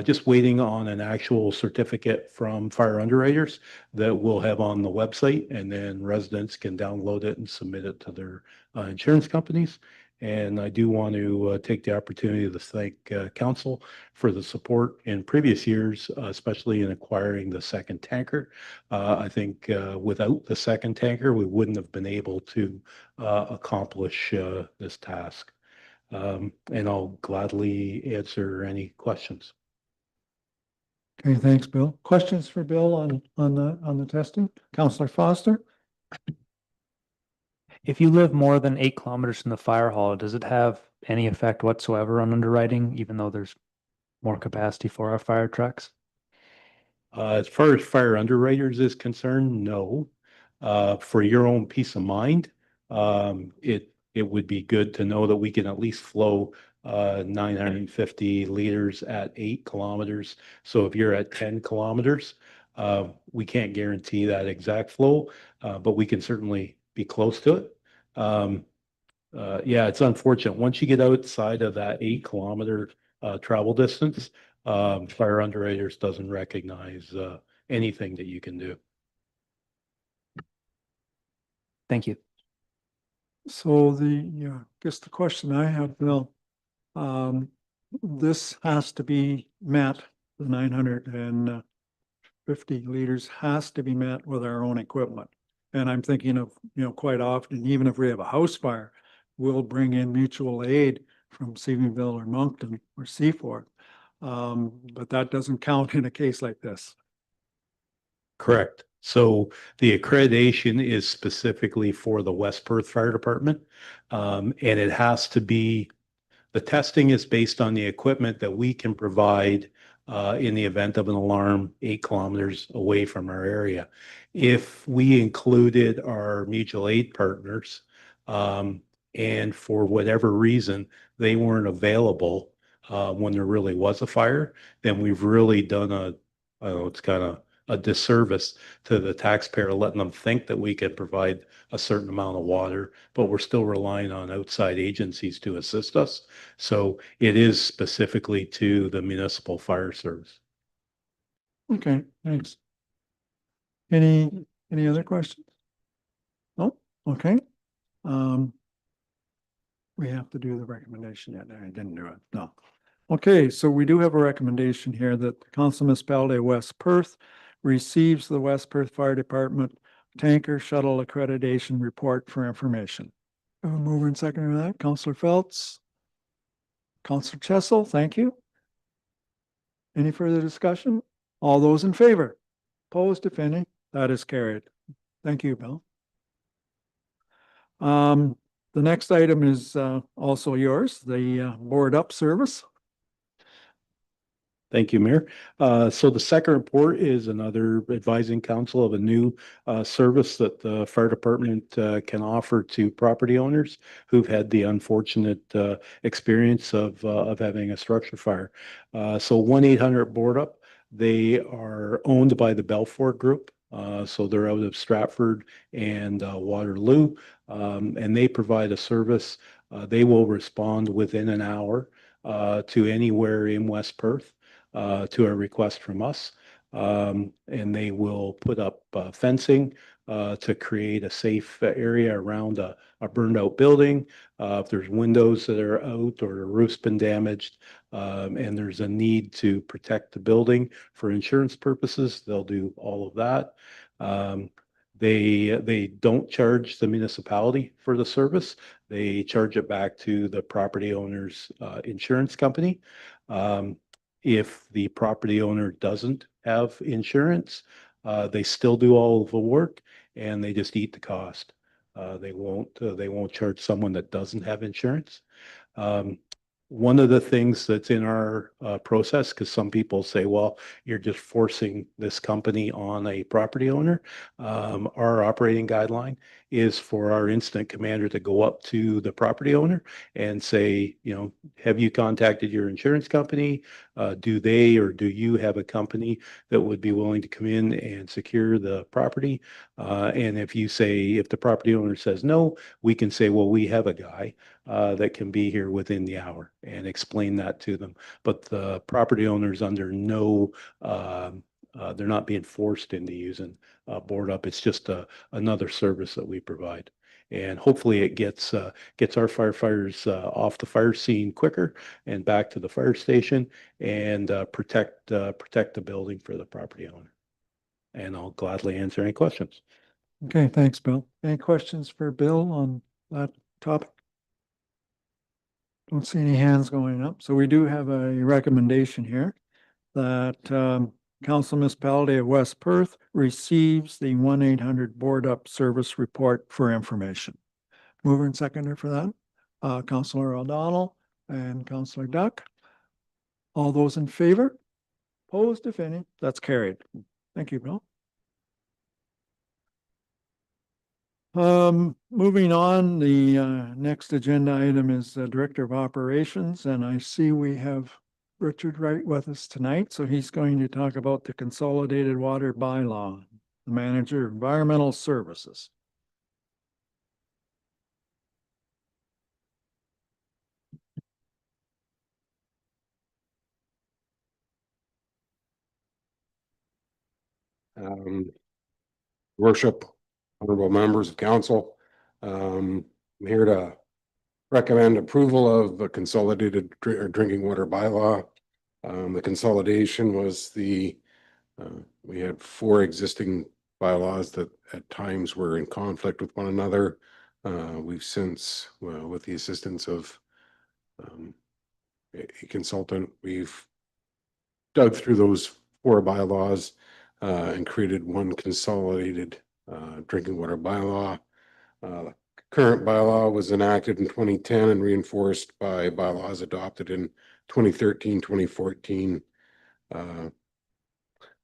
just waiting on an actual certificate from fire underwriters that we'll have on the website, and then residents can download it and submit it to their insurance companies. And I do want to take the opportunity to thank council for the support in previous years, especially in acquiring the second tanker. I think without the second tanker, we wouldn't have been able to accomplish this task. And I'll gladly answer any questions. Okay, thanks, Bill. Questions for Bill on the testing? Councillor Foster? If you live more than 8 kilometers from the fire hall, does it have any effect whatsoever on underwriting, even though there's more capacity for our fire trucks? As far as fire underwriters is concerned, no. For your own peace of mind, it it would be good to know that we can at least flow 950 liters at 8 kilometers. So if you're at 10 kilometers, we can't guarantee that exact flow, but we can certainly be close to it. Yeah, it's unfortunate. Once you get outside of that 8 kilometer travel distance, fire underwriters doesn't recognize anything that you can do. Thank you. So I guess the question I have, Bill, this has to be met, the 950 liters has to be met with our own equipment. And I'm thinking of, quite often, even if we have a house fire, we'll bring in mutual aid from Stephenville or Moncton or Seaforth. But that doesn't count in a case like this. Correct. So the accreditation is specifically for the West Perth Fire Department. And it has to be, the testing is based on the equipment that we can provide in the event of an alarm 8 kilometers away from our area. If we included our mutual aid partners, and for whatever reason, they weren't available when there really was a fire, then we've really done it's kind of a disservice to the taxpayer, letting them think that we can provide a certain amount of water, but we're still relying on outside agencies to assist us. So it is specifically to the municipal fire service. Okay, thanks. Any other questions? No? Okay. We have to do the recommendation yet. I didn't do it. No. Okay, so we do have a recommendation here that the Council Municipality of West Perth receives the West Perth Fire Department tanker shuttle accreditation report for information. Mover and seconder of that, Councillor Phelps. Councillor Chessel, thank you. Any further discussion? All those in favor? Opposed, if any? That is carried. Thank you, Bill. The next item is also yours, the board up service. Thank you, Mayor. So the second report is another advising council of a new service that the fire department can offer to property owners who've had the unfortunate experience of having a structure fire. So 1-800 board up, they are owned by the Belfort Group. So they're out of Stratford and Waterloo, and they provide a service. They will respond within an hour to anywhere in West Perth. To a request from us. And they will put up fencing to create a safe area around a burned out building. If there's windows that are out or the roof's been damaged and there's a need to protect the building for insurance purposes, they'll do all of that. They don't charge the municipality for the service. They charge it back to the property owner's insurance company. If the property owner doesn't have insurance, they still do all of the work and they just eat the cost. They won't charge someone that doesn't have insurance. One of the things that's in our process, because some people say, well, you're just forcing this company on a property owner. Our operating guideline is for our incident commander to go up to the property owner and say, have you contacted your insurance company? Do they or do you have a company that would be willing to come in and secure the property? And if the property owner says no, we can say, well, we have a guy that can be here within the hour and explain that to them. But the property owner's under no, they're not being forced into using board up. It's just another service that we provide. And hopefully it gets our firefighters off the fire scene quicker and back to the fire station and protect the building for the property owner. And I'll gladly answer any questions. Okay, thanks, Bill. Any questions for Bill on that topic? Don't see any hands going up. So we do have a recommendation here that Council Municipality of West Perth receives the 1-800 board up service report for information. Mover and seconder for that, Councillor O'Donnell and Councillor Duck. All those in favor? Opposed, if any? That's carried. Thank you, Bill. Moving on, the next agenda item is Director of Operations, and I see we have Richard Wright with us tonight, so he's going to talk about the Consolidated Water Bylaw, the Manager of Environmental Services. Worship, honorable members of council, I'm here to recommend approval of the consolidated drinking water bylaw. The consolidation was we had 4 existing bylaws that at times were in conflict with one another. We've since, well, with the assistance of a consultant, we've dug through those 4 bylaws and created one consolidated drinking water bylaw. Current bylaw was enacted in 2010 and reinforced by bylaws adopted in 2013, 2014.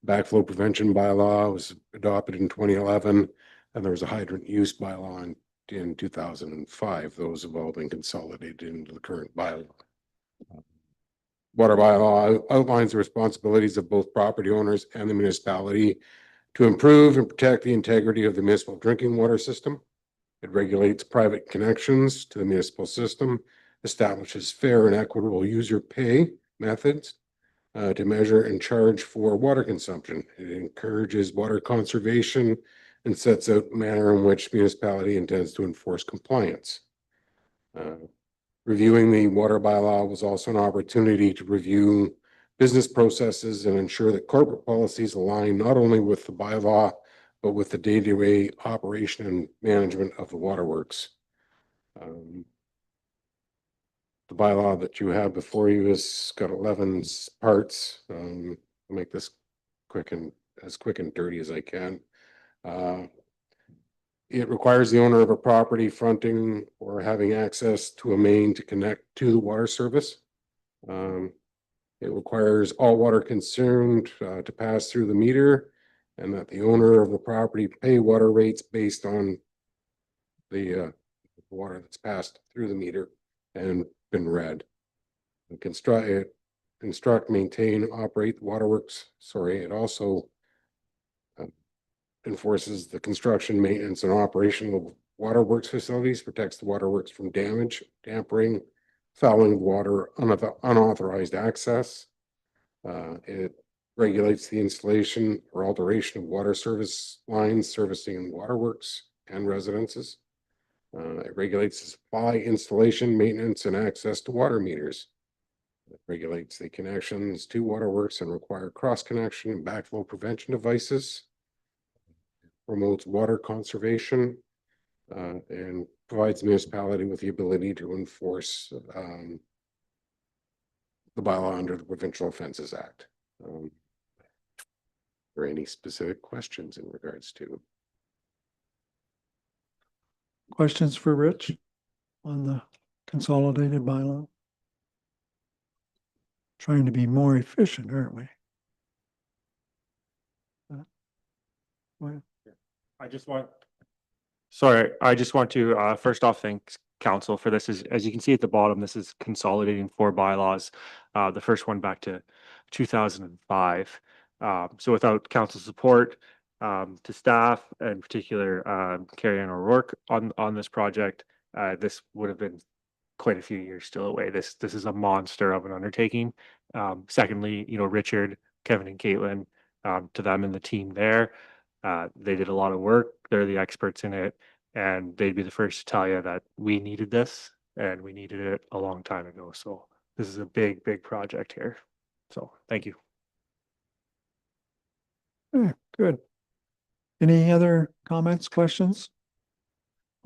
Backflow prevention bylaw was adopted in 2011, and there was a hydrant use bylaw in 2005. Those have all been consolidated into the current bylaw. Water bylaw outlines the responsibilities of both property owners and the municipality to improve and protect the integrity of the municipal drinking water system. It regulates private connections to the municipal system, establishes fair and equitable user pay methods to measure and charge for water consumption. It encourages water conservation and sets out the manner in which municipality intends to enforce compliance. Reviewing the water bylaw was also an opportunity to review business processes and ensure that corporate policies align not only with the bylaw, but with the day-to-day operation and management of the waterworks. The bylaw that you have before you has got 11 parts. I'll make this quick and dirty as I can. It requires the owner of a property fronting or having access to a main to connect to the water service. It requires all water consumed to pass through the meter, and that the owner of the property pay water rates based on the water that's passed through the meter and been read. Construct, maintain, operate the waterworks. Sorry, it also enforces the construction, maintenance, and operation of waterworks facilities, protects the waterworks from damage, tampering, fouling of water, unauthorized access. It regulates the installation or alteration of water service lines servicing waterworks and residences. It regulates the supply, installation, maintenance, and access to water meters. It regulates the connections to waterworks and require cross connection and backflow prevention devices. Promotes water conservation and provides municipality with the ability to enforce the bylaw under the Provincial Offences Act. Are there any specific questions in regards to? Questions for Rich on the consolidated bylaw? Trying to be more efficient, aren't we? I just want to first off thank council for this. As you can see at the bottom, this is consolidating 4 bylaws. The first one back to 2005. So without council support to staff, in particular Carrie Ann O'Rourke on this project, this would have been quite a few years still away. This is a monster of an undertaking. Secondly, Richard, Kevin, and Caitlin, to them and the team there. They did a lot of work. They're the experts in it, and they'd be the first to tell you that we needed this and we needed it a long time ago. So this is a big, big project here. So thank you. Good. Any other comments, questions?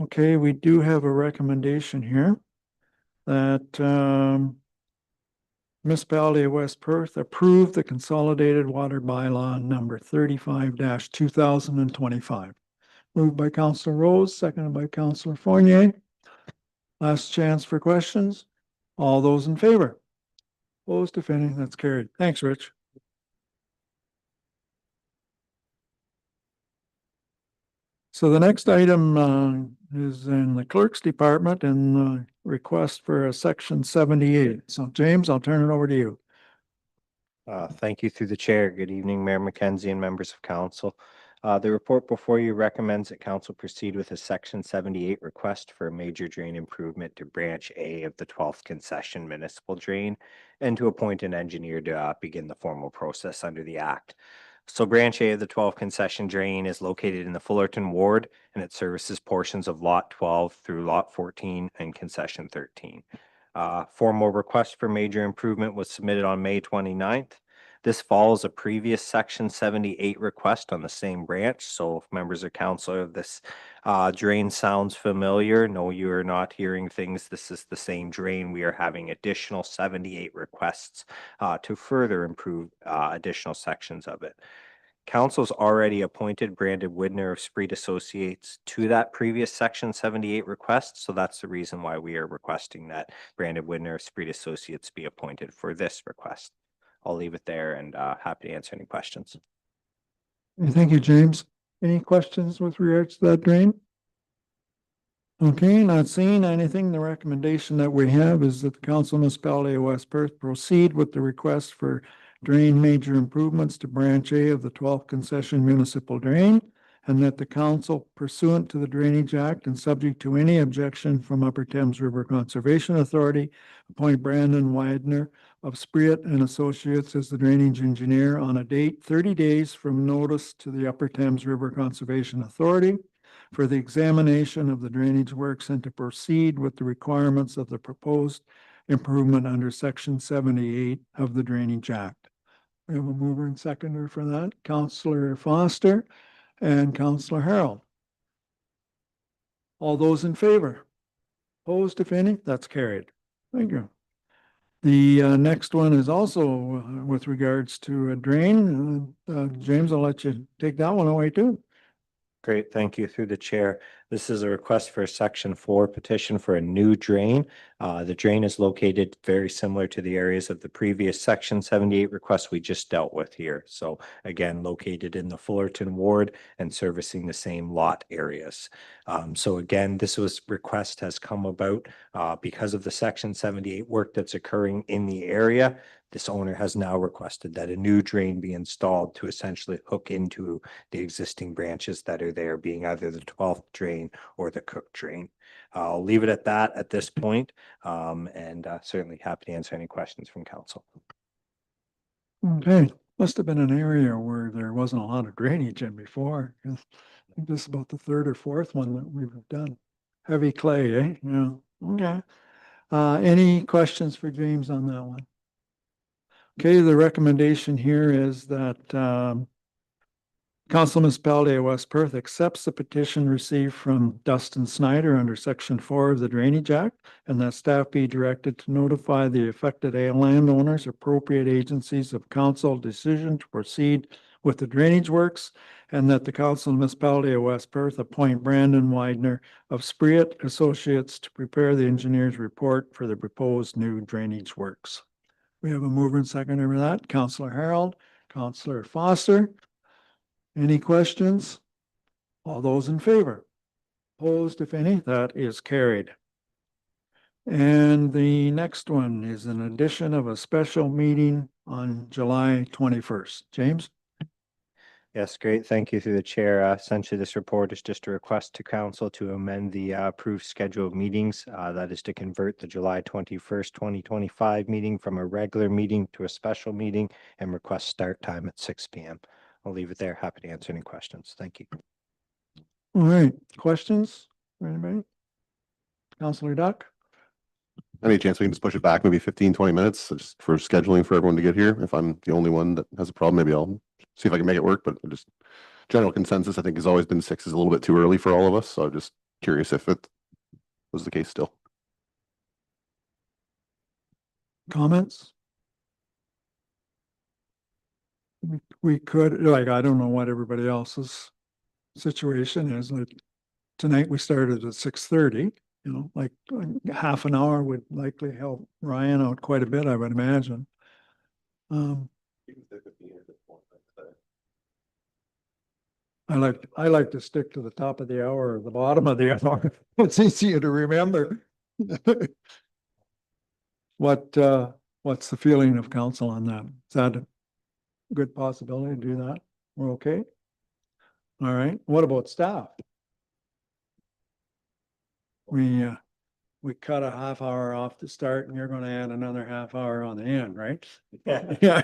Okay, we do have a recommendation here that Municipality of West Perth approve the consolidated water bylaw number 35-2025. Moved by Councillor Rose, seconded by Councillor Fournier. Last chance for questions. All those in favor? Opposed, if any, that's carried. Thanks, Rich. So the next item is in the clerk's department and request for a section 78. So James, I'll turn it over to you. Thank you through the chair. Good evening, Mayor McKenzie and members of council. The report before you recommends that council proceed with a section 78 request for a major drain improvement to branch A of the 12th concession municipal drain and to appoint an engineer to begin the formal process under the act. So branch A of the 12th concession drain is located in the Fullerton ward and it services portions of lot 12 through lot 14 and concession 13. Formal request for major improvement was submitted on May 29th. This follows a previous section 78 request on the same branch. So if members of council of this drain sounds familiar, no, you are not hearing things. This is the same drain. We are having additional 78 requests to further improve additional sections of it. Council's already appointed Brandon Widner of Spreed Associates to that previous section 78 request. So that's the reason why we are requesting that Brandon Widner of Spreed Associates be appointed for this request. I'll leave it there and happy to answer any questions. Thank you, James. Any questions with regards to that drain? Okay, not seeing anything. The recommendation that we have is that the Council Municipality of West Perth proceed with the request for drain major improvements to branch A of the 12th concession municipal drain, and that the council pursuant to the Drainage Act and subject to any objection from Upper Thames River Conservation Authority, appoint Brandon Widener of Spreet and Associates as the drainage engineer on a date 30 days from notice to the Upper Thames River Conservation Authority for the examination of the drainage works and to proceed with the requirements of the proposed improvement under section 78 of the Drainage Act. We have a mover and seconder for that, Councillor Foster and Councillor Harold. All those in favor? Opposed, if any? That's carried. Thank you. The next one is also with regards to a drain. James, I'll let you take that one away too. Great, thank you through the chair. This is a request for a section 4 petition for a new drain. The drain is located very similar to the areas of the previous section 78 request we just dealt with here. So again, located in the Fullerton ward and servicing the same lot areas. So again, this request has come about because of the section 78 work that's occurring in the area. This owner has now requested that a new drain be installed to essentially hook into the existing branches that are there, being either the 12th drain or the Cook drain. I'll leave it at that at this point, and certainly happy to answer any questions from council. Okay, must have been an area where there wasn't a lot of drainage in before. I think this is about the third or fourth one that we've done. Heavy clay, eh? Yeah, okay. Any questions for James on that one? Okay, the recommendation here is that Council Municipality of West Perth accepts the petition received from Dustin Snyder under Section 4 of the Drainage Act, and that staff be directed to notify the affected landowners, appropriate agencies of council decision to proceed with the drainage works, and that the Council Municipality of West Perth appoint Brandon Widener of Spreet Associates to prepare the engineer's report for the proposed new drainage works. We have a mover and seconder for that. Councillor Harold, Councillor Foster. Any questions? All those in favor? Opposed, if any? That is carried. And the next one is an addition of a special meeting on July 21st. James? Yes, great. Thank you through the chair. Essentially, this report is just a request to council to amend the approved schedule of meetings. That is to convert the July 21st, 2025 meeting from a regular meeting to a special meeting and request start time at 6 p.m. I'll leave it there. Happy to answer any questions. Thank you. All right, questions for anybody? Councillor Duck? Any chance we can just push it back maybe 15, 20 minutes just for scheduling for everyone to get here? If I'm the only one that has a problem, maybe I'll see if I can make it work, but just general consensus, I think, has always been 6 is a little bit too early for all of us. So I'm just curious if it was the case still. Comments? We could, like, I don't know what everybody else's situation is. Like tonight we started at 6:30, you know, like half an hour would likely help Ryan out quite a bit, I would imagine. I like to stick to the top of the hour or the bottom of the hour. It's easier to remember. What's the feeling of council on that? Is that a good possibility to do that? We're okay? All right. What about staff? We cut a half hour off to start and you're gonna add another half hour on the end, right? Yeah.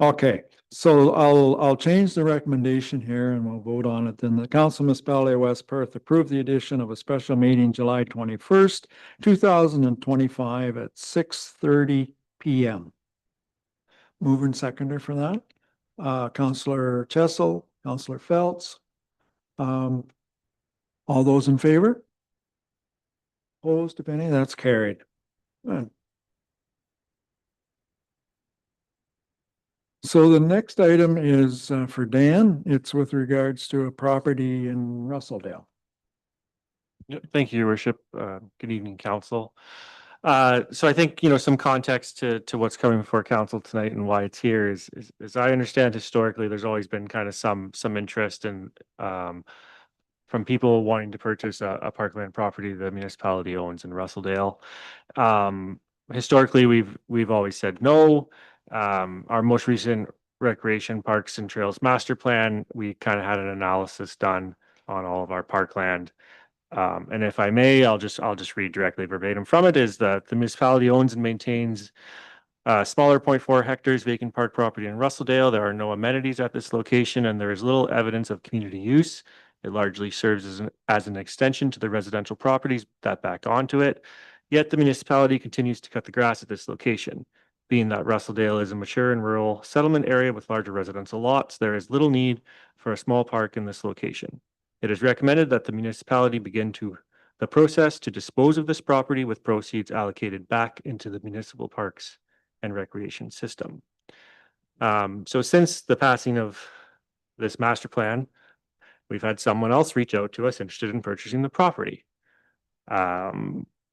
Okay, so I'll change the recommendation here and we'll vote on it. Then the Council Municipality of West Perth approve the addition of a special meeting July 21st, 2025 at 6:30 PM. Mover and seconder for that. Councillor Chessel, Councillor Phelps. All those in favor? Opposed, if any, that's carried. Good. So the next item is for Dan. It's with regards to a property in Russelldale. Thank you, Your Worship. Good evening, Council. So I think, some context to what's coming before council tonight and why it's here is as I understand historically, there's always been kind of some interest in from people wanting to purchase a parkland property the municipality owns in Russelldale. Historically, we've always said no. Our most recent recreation parks and trails master plan, we kind of had an analysis done on all of our parkland. And if I may, I'll just read directly verbatim from it, is that the municipality owns and maintains smaller 0.4 hectares vacant park property in Russelldale. There are no amenities at this location and there is little evidence of community use. It largely serves as an extension to the residential properties that back onto it. Yet the municipality continues to cut the grass at this location. Being that Russelldale is a mature and rural settlement area with larger residential lots, there is little need for a small park in this location. It is recommended that the municipality begin the process to dispose of this property with proceeds allocated back into the municipal parks and recreation system. So since the passing of this master plan, we've had someone else reach out to us interested in purchasing the property.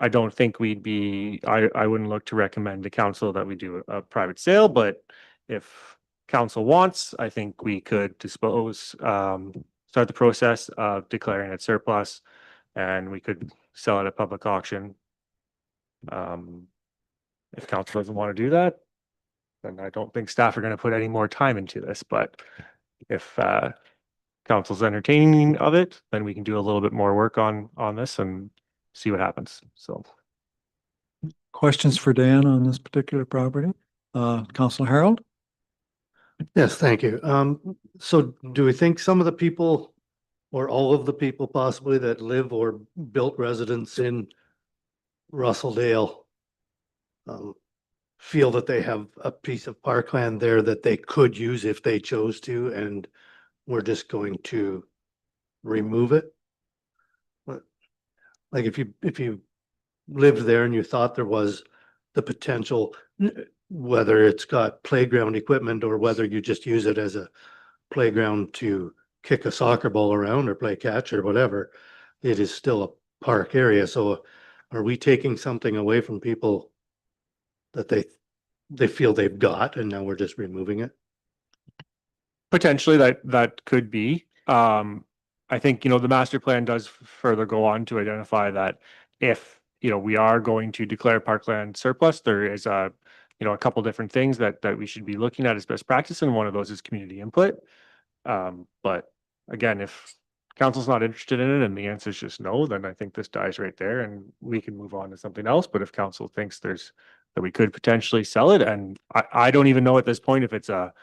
I don't think I wouldn't look to recommend to council that we do a private sale, but if council wants, I think we could start the process of declaring it surplus and we could sell it at public auction. If council doesn't want to do that, then I don't think staff are going to put any more time into this, but if council's entertaining of it, then we can do a little bit more work on this and see what happens. So Questions for Dan on this particular property? Councillor Harold? Yes, thank you. So do we think some of the people or all of the people possibly that live or built residence in Russelldale feel that they have a piece of parkland there that they could use if they chose to, and we're just going to remove it? Like if you lived there and you thought there was the potential, whether it's got playground equipment or whether you just use it as a playground to kick a soccer ball around or play catch or whatever, it is still a park area. So are we taking something away from people that they feel they've got and now we're just removing it? potentially that could be. I think, the master plan does further go on to identify that if, we are going to declare parkland surplus, there is a couple different things that we should be looking at as best practice, and one of those is community input. But again, if council's not interested in it and the answer is just no, then I think this dies right there and we can move on to something else. But if council thinks that we could potentially sell it, and I don't even know at this point if it's a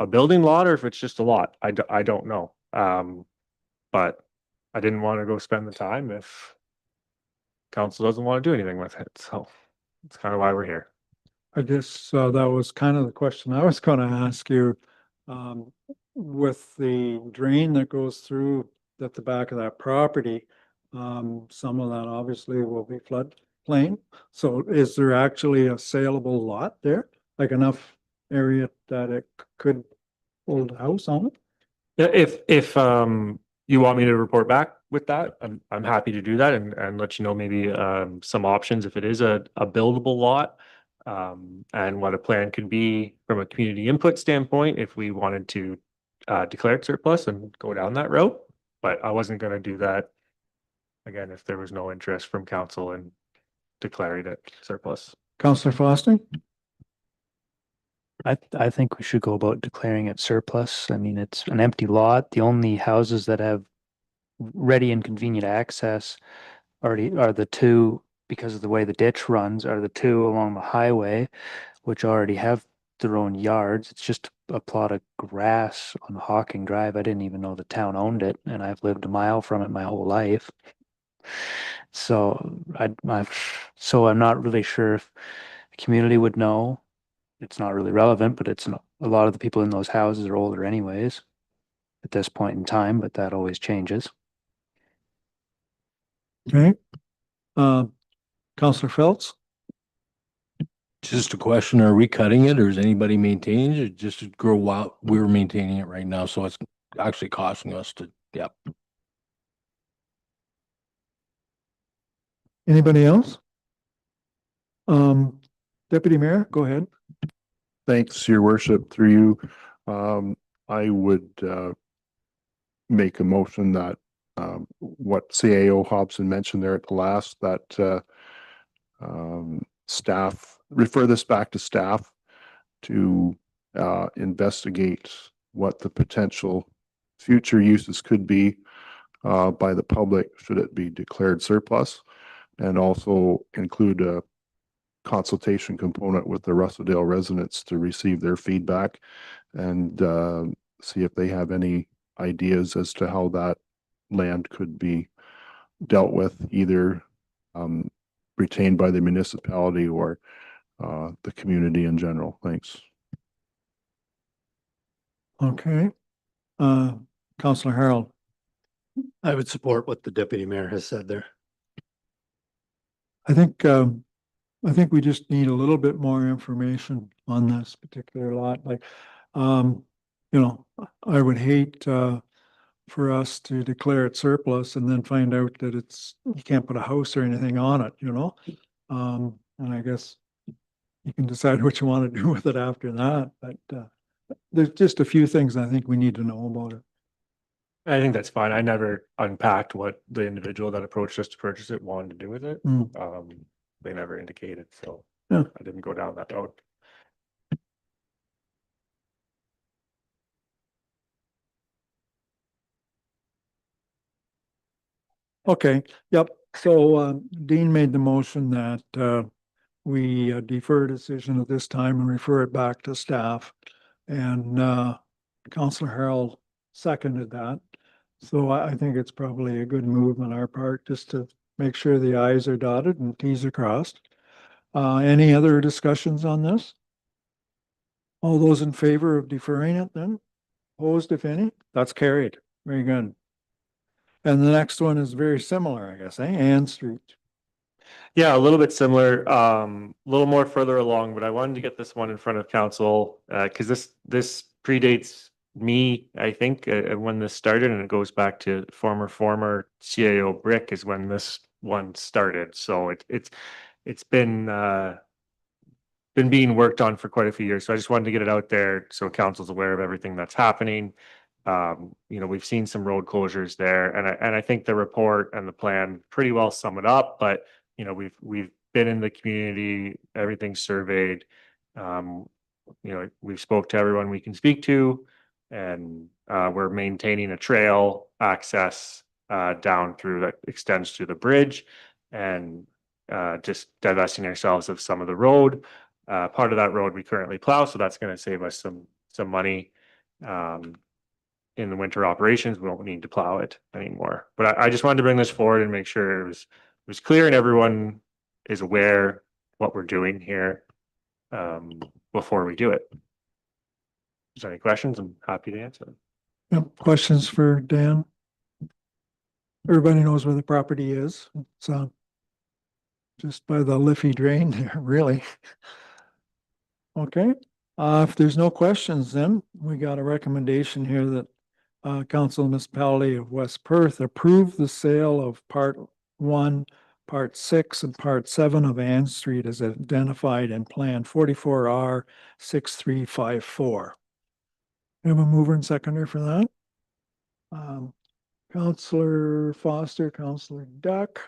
building lot or if it's just a lot. I don't know. But I didn't want to go spend the time if council doesn't want to do anything with it. So that's kind of why we're here. I guess that was kind of the question I was going to ask you. With the drain that goes through at the back of that property, some of that obviously will be floodplain. So is there actually a saleable lot there? Like enough area that it could hold a house on it? Yeah, if you want me to report back with that, I'm happy to do that and let you know maybe some options if it is a buildable lot. and what a plan could be from a community input standpoint if we wanted to declare it surplus and go down that route. But I wasn't going to do that again if there was no interest from council in declaring it surplus. Counselor Foster? I think we should go about declaring it surplus. I mean, it's an empty lot. The only houses that have ready and convenient access already are the two, because of the way the ditch runs, are the two along the highway, which already have their own yards. It's just a plot of grass on Hawking Drive. I didn't even know the town owned it, and I've lived a mile from it my whole life. So I'm not really sure if the community would know. It's not really relevant, but it's not, a lot of the people in those houses are older anyways at this point in time, but that always changes. Okay. Counselor Phelps? Just a question, are we cutting it or is anybody maintaining it? Or just to grow out, we're maintaining it right now, so it's actually costing us to, yep. Anybody else? Deputy Mayor, go ahead. Thanks, your worship, through you. I would make a motion that what CAO Hobson mentioned there at the last, that staff, refer this back to staff to investigate what the potential future uses could be by the public should it be declared surplus, and also include a consultation component with the Russelldale residents to receive their feedback and see if they have any ideas as to how that land could be dealt with, either retained by the municipality or the community in general. Thanks. Okay. Counselor Harold? I would support what the deputy mayor has said there. I think we just need a little bit more information on this particular lot. Like, you know, I would hate for us to declare it surplus and then find out that you can't put a house or anything on it, you know? And I guess you can decide what you want to do with it after that, but there's just a few things I think we need to know about it. I think that's fine. I never unpacked what the individual that approached us to purchase it wanted to do with it. They never indicated, so yeah. I didn't go down that road. Okay, yep. So Dean made the motion that we defer decision at this time and refer it back to staff. And Councillor Harold seconded that. So I think it's probably a good move on our part just to make sure the i's are dotted and t's are crossed. Any other discussions on this? All those in favor of deferring it then? Opposed, if any? That's carried. Very good. And the next one is very similar, I guess, Ann Street. Yeah, a little bit similar, a little more further along, but I wanted to get this one in front of council because this predates me, I think, when this started, and it goes back to former CAO Brick is when this one started. So it's been being worked on for quite a few years. So I just wanted to get it out there so council's aware of everything that's happening. You know, we've seen some road closures there, and I think the report and the plan pretty well sum it up. But you know, we've been in the community, everything's surveyed. You know, we've spoke to everyone we can speak to, and we're maintaining a trail access down through that extends to the bridge, and just divesting ourselves of some of the road. Part of that road we currently plow, so that's going to save us some money. In the winter operations, we won't need to plow it anymore. But I just wanted to bring this forward and make sure it was clear and everyone is aware what we're doing here before we do it. If there's any questions, I'm happy to answer them. Yep. Questions for Dan? Everybody knows where the property is. It's just by the Liffey drain there, really. Okay. If there's no questions, then we got a recommendation here that Council Municipality of West Perth approve the sale of Part 1 Part 6 and Part 7 of Ann Street is identified in Plan 44R 6354. We have a mover and seconder for that. Counselor Foster, Counselor Duck.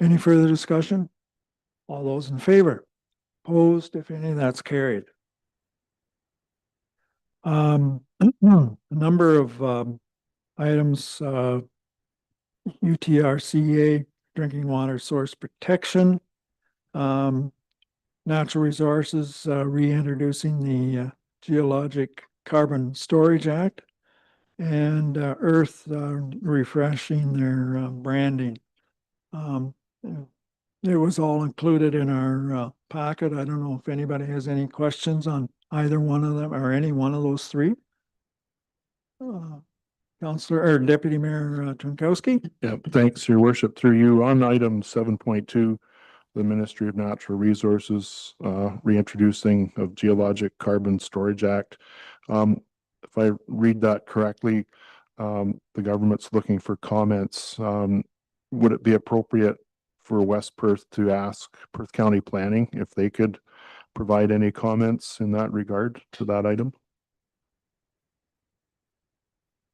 Any further discussion? All those in favor? Opposed, if any, that's carried. A number of items, UTRCA, drinking water source protection, natural resources, reintroducing the Geologic Carbon Storage Act, and Earth refreshing their branding. It was all included in our packet. I don't know if anybody has any questions on either one of them or any one of those three. Counselor or Deputy Mayor Tronkowski. Yeah, thanks, Your Worship. Through you, on item 7.2, the Ministry of Natural Resources reintroducing of Geologic Carbon Storage Act. If I read that correctly, the government's looking for comments. Would it be appropriate for West Perth to ask Perth County Planning if they could provide any comments in that regard to that item?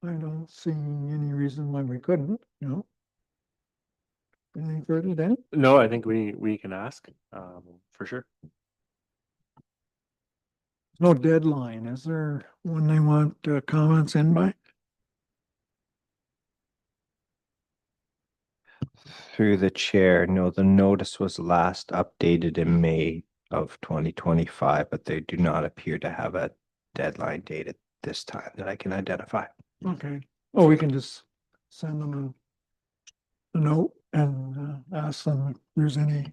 I don't see any reason why we couldn't, you know. Anything further, Dan? No, I think we can ask, for sure. No deadline. Is there when they want comments in by? Through the chair, no, the notice was last updated in May of 2025, but they do not appear to have a deadline date at this time that I can identify. Okay. Oh, we can just send them a note and ask them if there's any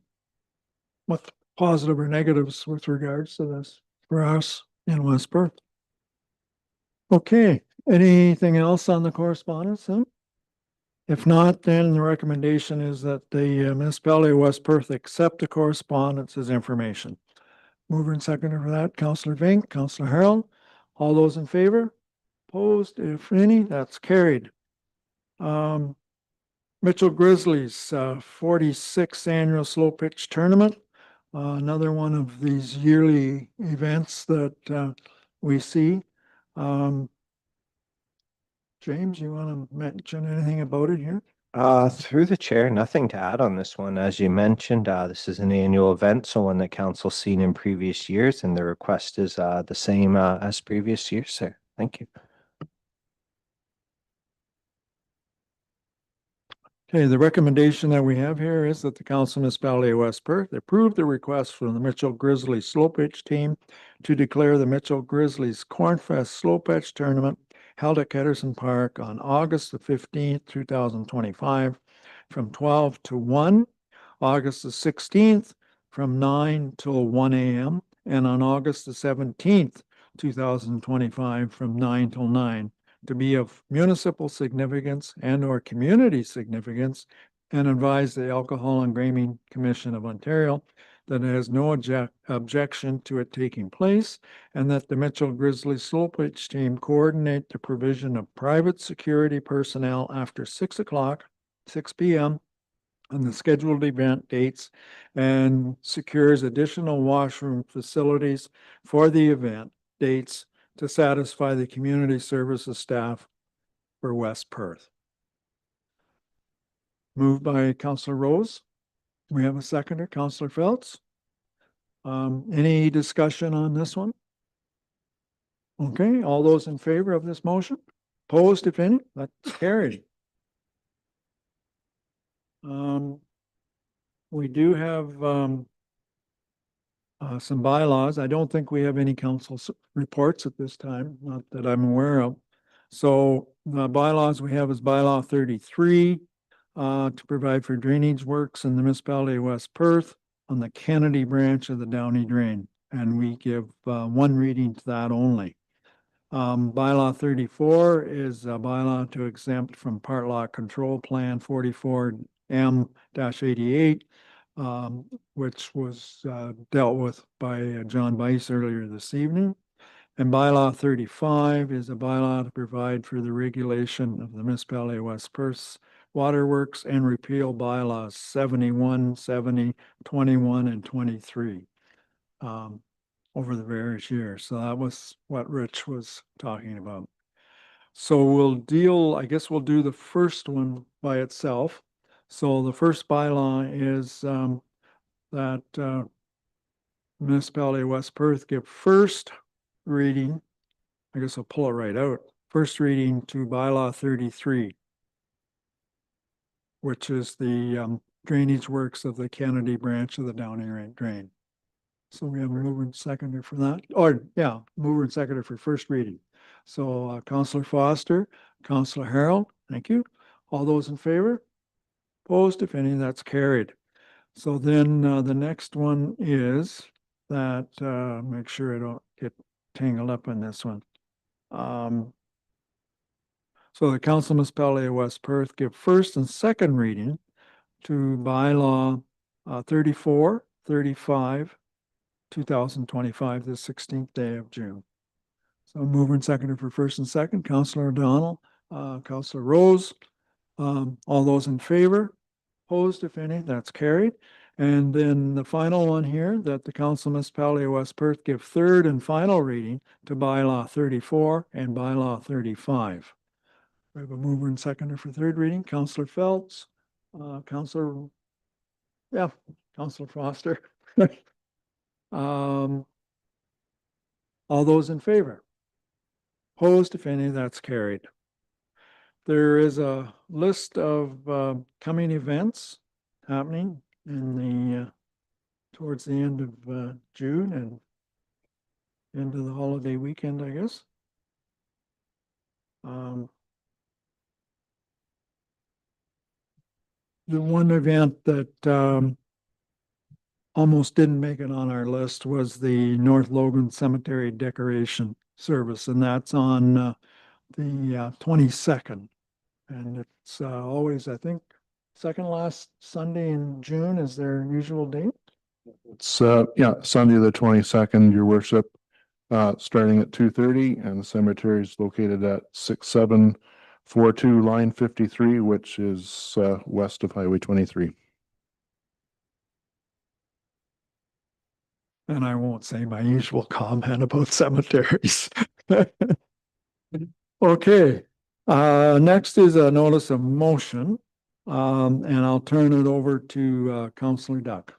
what positive or negatives with regards to this for us in West Perth. Okay. Anything else on the correspondence? Huh? If not, then the recommendation is that the municipality of West Perth accept the correspondence as information. Mover and seconder for that, Councillor Vink, Councillor Harold. All those in favor? Opposed, if any, that's carried. Mitchell Grizzlies, 46th annual slow pitch tournament. Another one of these yearly events that we see. James, you want to mention anything about it here? Through the chair, nothing to add on this one. As you mentioned, this is an annual event, so one that council's seen in previous years, and the request is the same as previous years, sir. Thank you. Okay, the recommendation that we have here is that the Council Municipality of West Perth approve the request from the Mitchell Grizzlies slow pitch team to declare the Mitchell Grizzlies Cornfest slow pitch tournament held at Ketterson Park on August the 15th, 2025 from 12 to 1, August the 16th from 9 till 1 a.m., and on August the 17th, 2025 from 9 till 9. To be of municipal significance and or community significance, and advise the Alcohol and Gaming Commission of Ontario that it has no objection to it taking place, and that the Mitchell Grizzlies slow pitch team coordinate the provision of private security personnel after 6 p.m. on the scheduled event dates, and secures additional washroom facilities for the event dates to satisfy the community services staff for West Perth. Moved by Councillor Rose. We have a seconder, Councillor Phelps. Any discussion on this one? Okay, all those in favor of this motion? Opposed, if any? That's carried. We do have some bylaws. I don't think we have any council reports at this time, not that I'm aware of. So the bylaws we have is bylaw 33 to provide for drainage works in the municipality of West Perth on the Kennedy branch of the Downey Drain. And we give one reading to that only. Bylaw 34 is a bylaw to exempt from part law control plan 44M-88. Which was dealt with by John Bice earlier this evening. And bylaw 35 is a bylaw to provide for the regulation of the municipality of West Perth's Waterworks and repeal bylaws 71, 70, 21, and 23 over the various years. So that was what Rich was talking about. So I guess we'll do the first one by itself. So the first bylaw is that municipality of West Perth give first reading, I guess I'll pull it right out, first reading to bylaw 33, which is the drainage works of the Kennedy branch of the Downing Rate Drain. So we have a mover and seconder for that, or yeah, mover and seconder for first reading. So Councillor Foster, Councillor Harold, thank you. All those in favor? Opposed, if any, that's carried. So then the next one is that, make sure I don't get tangled up in this one. So the Council Municipality of West Perth give first and second reading to bylaw 34, 35, 2025, the 16th day of June. So mover and seconder for first and second, Councillor O'Donnell, Councillor Rose, all those in favor? Opposed, if any, that's carried. And then the final one here, that the Council Municipality of West Perth give third and final reading to bylaw 34 and bylaw 35. We have a mover and seconder for third reading, Councillor Phelps, Councillor Foster. All those in favor? Opposed, if any, that's carried. There is a list of coming events happening in the towards the end of June and into the holiday weekend, I guess. The one event that almost didn't make it on our list was the North Logan Cemetery decoration service, and that's on the 22nd. And it's always, I think, second last Sunday in June is their usual date. It's Sunday the 22nd, your worship, starting at 2:30, and the cemetery is located at 6742 line 53, which is west of Highway 23. And I won't say my usual comment about cemeteries. Okay, next is a notice of motion, and I'll turn it over to Councillor Duck.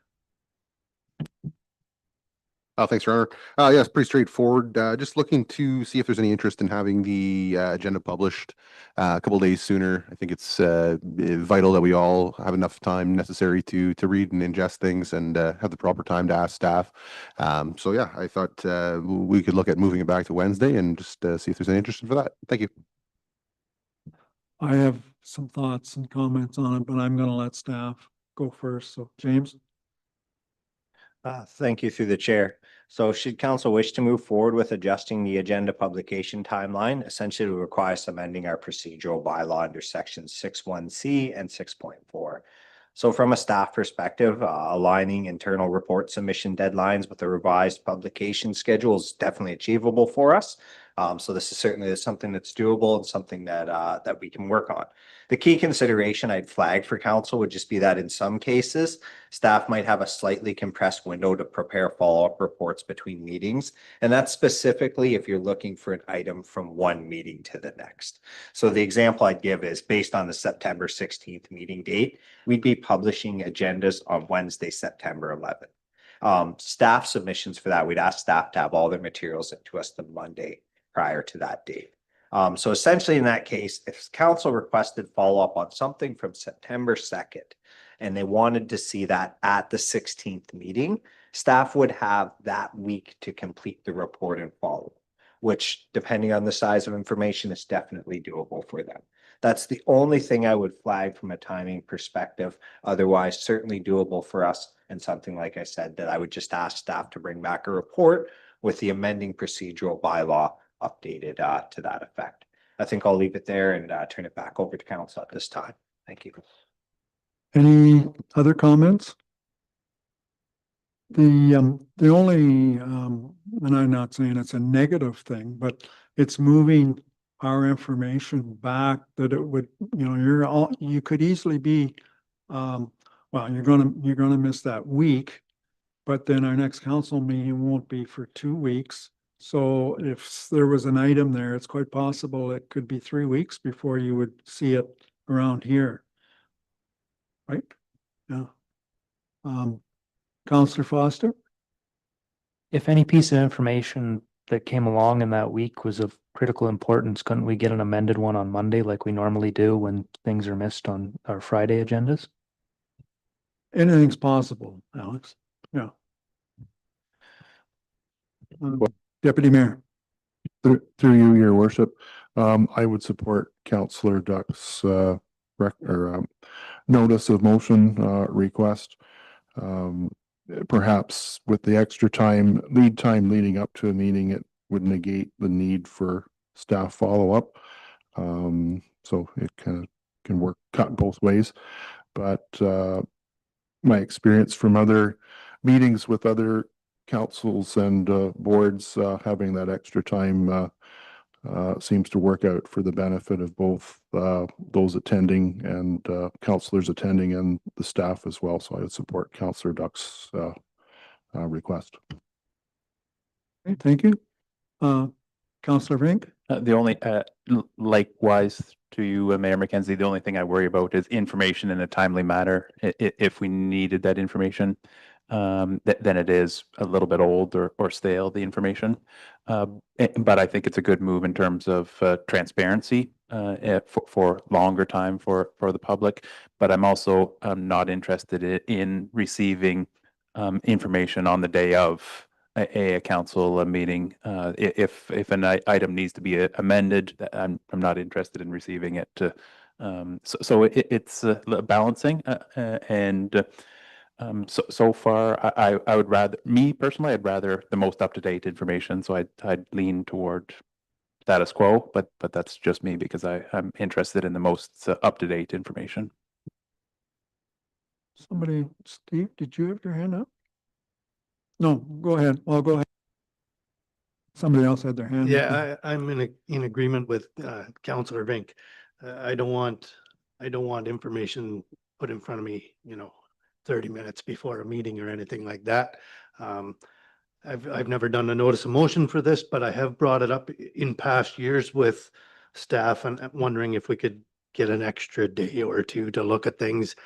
Thanks, Your Honor. Yes, pretty straightforward. Just looking to see if there's any interest in having the agenda published a couple days sooner. I think it's vital that we all have enough time necessary to read and ingest things and have the proper time to ask staff. So yeah, I thought we could look at moving it back to Wednesday and just see if there's any interest for that. Thank you. I have some thoughts and comments on it, but I'm going to let staff go first. So James. Thank you through the chair. So should council wish to move forward with adjusting the agenda publication timeline, essentially it requires amending our procedural bylaw under section 6.1C and 6.4. So from a staff perspective, aligning internal report submission deadlines with the revised publication schedule is definitely achievable for us. So this is certainly something that's doable and something that that we can work on. The key consideration I'd flag for council would just be that in some cases, staff might have a slightly compressed window to prepare follow-up reports between meetings. And that's specifically if you're looking for an item from one meeting to the next. So the example I'd give is based on the September 16th meeting date, we'd be publishing agendas on Wednesday, September 11th. Staff submissions for that, we'd ask staff to have all their materials into us the Monday prior to that date. So essentially in that case, if council requested follow-up on something from September 2nd and they wanted to see that at the 16th meeting, staff would have that week to complete the report and follow, which depending on the size of information is definitely doable for them. That's the only thing I would flag from a timing perspective. Otherwise, certainly doable for us and something, like I said, that I would just ask staff to bring back a report with the amending procedural bylaw updated to that effect. I think I'll leave it there and turn it back over to council at this time. Thank you. Any other comments? The only, and I'm not saying it's a negative thing, but it's moving our information back, that it would, you could easily be, well, you're gonna miss that week, but then our next council meeting won't be for 2 weeks. So if there was an item there, it's quite possible it could be 3 weeks before you would see it around here. Right? Yeah. Counselor Foster? If any piece of information that came along in that week was of critical importance, couldn't we get an amended one on Monday like we normally do when things are missed on our Friday agendas? Anything's possible, Alex. Yeah. Deputy Mayor. Through you, your worship, I would support Councillor Duck's notice of motion request. Perhaps with the extra lead time leading up to a meeting, it would negate the need for staff follow-up. So it kind of can cut both ways. But my experience from other meetings with other councils and boards, having that extra time seems to work out for the benefit of both those attending and councillors attending and the staff as well. So I would support Councillor Duck's request. Okay, thank you. Councillor Vink? The only, likewise to you, Mayor McKenzie, the only thing I worry about is information in a timely manner. If we needed that information, then it is a little bit old or stale, the information. But I think it's a good move in terms of transparency for longer time for the public. But I'm also not interested in receiving information on the day of a council meeting. If an item needs to be amended, I'm not interested in receiving it. So it's balancing and. So far, I would rather, me personally, I'd rather the most up-to-date information. So I'd lean toward status quo, but that's just me because I'm interested in the most up-to-date information. Somebody, Steve, did you have your hand up? No, go ahead. Well, go ahead. Somebody else had their hand up. Yeah, I'm in agreement with Councillor Vink. I don't want information put in front of me, 30 minutes before a meeting or anything like that. I've never done a notice of motion for this, but I have brought it up in past years with staff and wondering if we could get an extra day or two to look at things.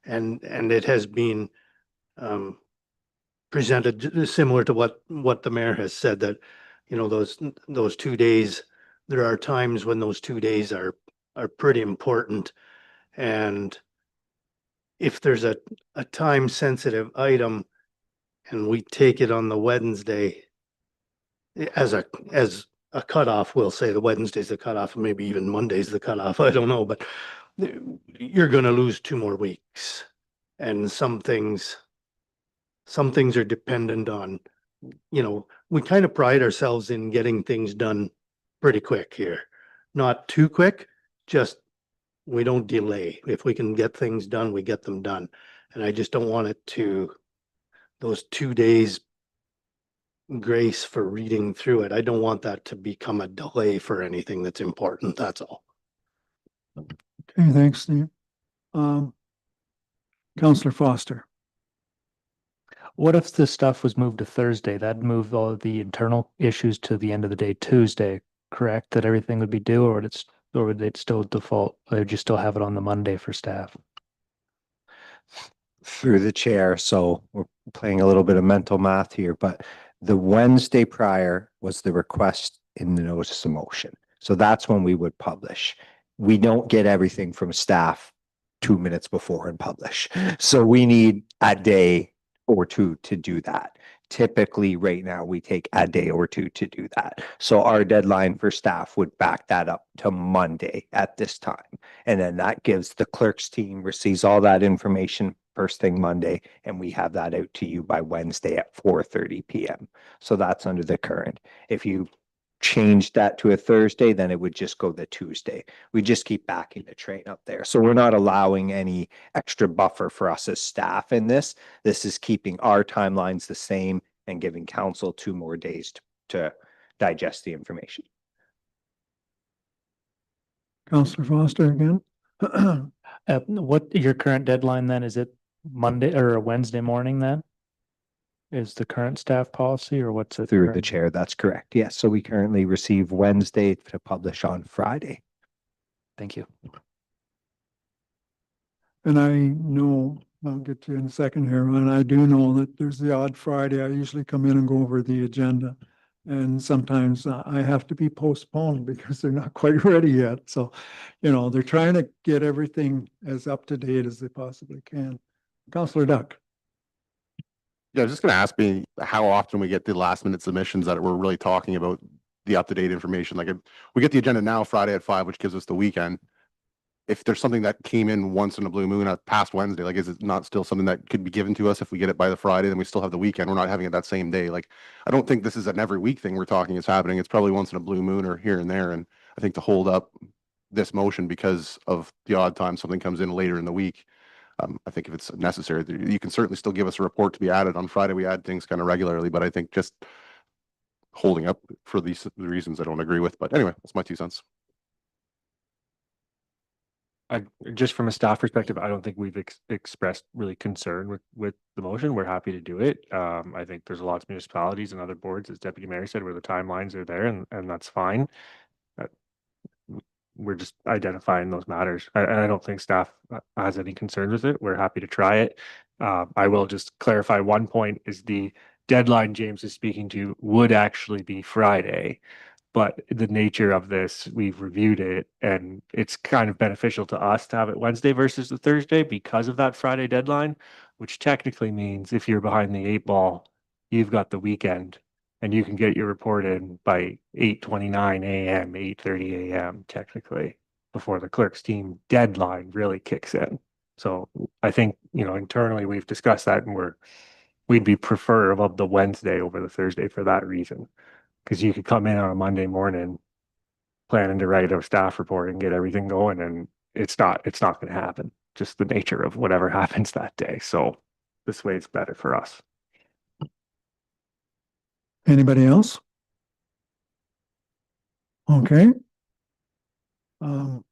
And it has been presented similar to what the mayor has said, that, those 2 days, there are times when those 2 days are pretty important. And if there's a time sensitive item and we take it on the Wednesday as a cutoff, we'll say the Wednesday's the cutoff, maybe even Monday's the cutoff. I don't know, but you're going to lose 2 more weeks. And some things are dependent on, we kind of pride ourselves in getting things done pretty quick here. Not too quick, just we don't delay. If we can get things done, we get them done. And I just don't want it to, those 2 days grace for reading through it. I don't want that to become a delay for anything that's important. That's all. Okay, thanks, Steve. Councillor Foster. What if the stuff was moved to Thursday? That'd move all of the internal issues to the end of the day, Tuesday, correct? That everything would be due, or would it still default? Or would you still have it on the Monday for staff? Through the chair, so we're playing a little bit of mental math here, but the Wednesday prior was the request in the notice of motion. So that's when we would publish. We don't get everything from staff 2 minutes before and publish. So we need a day or two to do that. Typically right now we take a day or two to do that. So our deadline for staff would back that up to Monday at this time. And then that gives the clerk's team receives all that information first thing Monday, and we have that out to you by Wednesday at 4:30 p.m. So that's under the current. If you change that to a Thursday, then it would just go the Tuesday. We just keep backing the train up there. So we're not allowing any extra buffer for us as staff in this. This is keeping our timelines the same and giving council 2 more days to digest the information. Counselor Foster again. What, your current deadline then, is it Monday or Wednesday morning then? Is the current staff policy or what's it? Through the current- chair, that's correct. Yes, so we currently receive Wednesday to publish on Friday. Thank you. And I know, I'll get to you in a second here, and I do know that there's the odd Friday. I usually come in and go over the agenda. And sometimes I have to be postponed because they're not quite ready yet. So, you know, they're trying to get everything as up to date as they possibly can. Counselor Duck. Yeah, I was just gonna ask me how often we get the last minute submissions that we're really talking about the up-to-date information. Like, if we get the agenda now Friday at 5, which gives us the weekend. If there's something that came in once in a blue moon at past Wednesday, like, is it not still something that could be given to us if we get it by the Friday, then we still have the weekend? We're not having it that same day. Like, I don't think this is an every week thing we're talking is happening. It's probably once in a blue moon or here and there. And I think to hold up this motion because of the odd time something comes in later in the week, I think if it's necessary, you can certainly still give us a report to be added on Friday. We add things kind of regularly, but I think just holding up for these reasons I don't agree with. But anyway, that's my 2 cents. Just from a staff perspective, I don't think we've expressed really concern with the motion. We're happy to do it. I think there's lots of municipalities and other boards, as Deputy Mayor said, where the timelines are there, and that's fine. We're just identifying those matters. I don't think staff has any concerns with it. We're happy to try it. I will just clarify one point: is the deadline James is speaking to would actually be Friday. But the nature of this, we've reviewed it, and it's kind of beneficial to us to have it Wednesday versus the Thursday because of that Friday deadline, which technically means if you're behind the 8 ball, you've got the weekend and you can get your report in by 8:29 a.m., 8:30 a.m. technically before the clerk's team deadline really kicks in. So I think, you know, internally we've discussed that, and we'd be preferable of the Wednesday over the Thursday for that reason. Because you could come in on a Monday morning planning to write a staff report and get everything going, and it's not going to happen. Just the nature of whatever happens that day. So this way it's better for us. Anybody else? Okay. You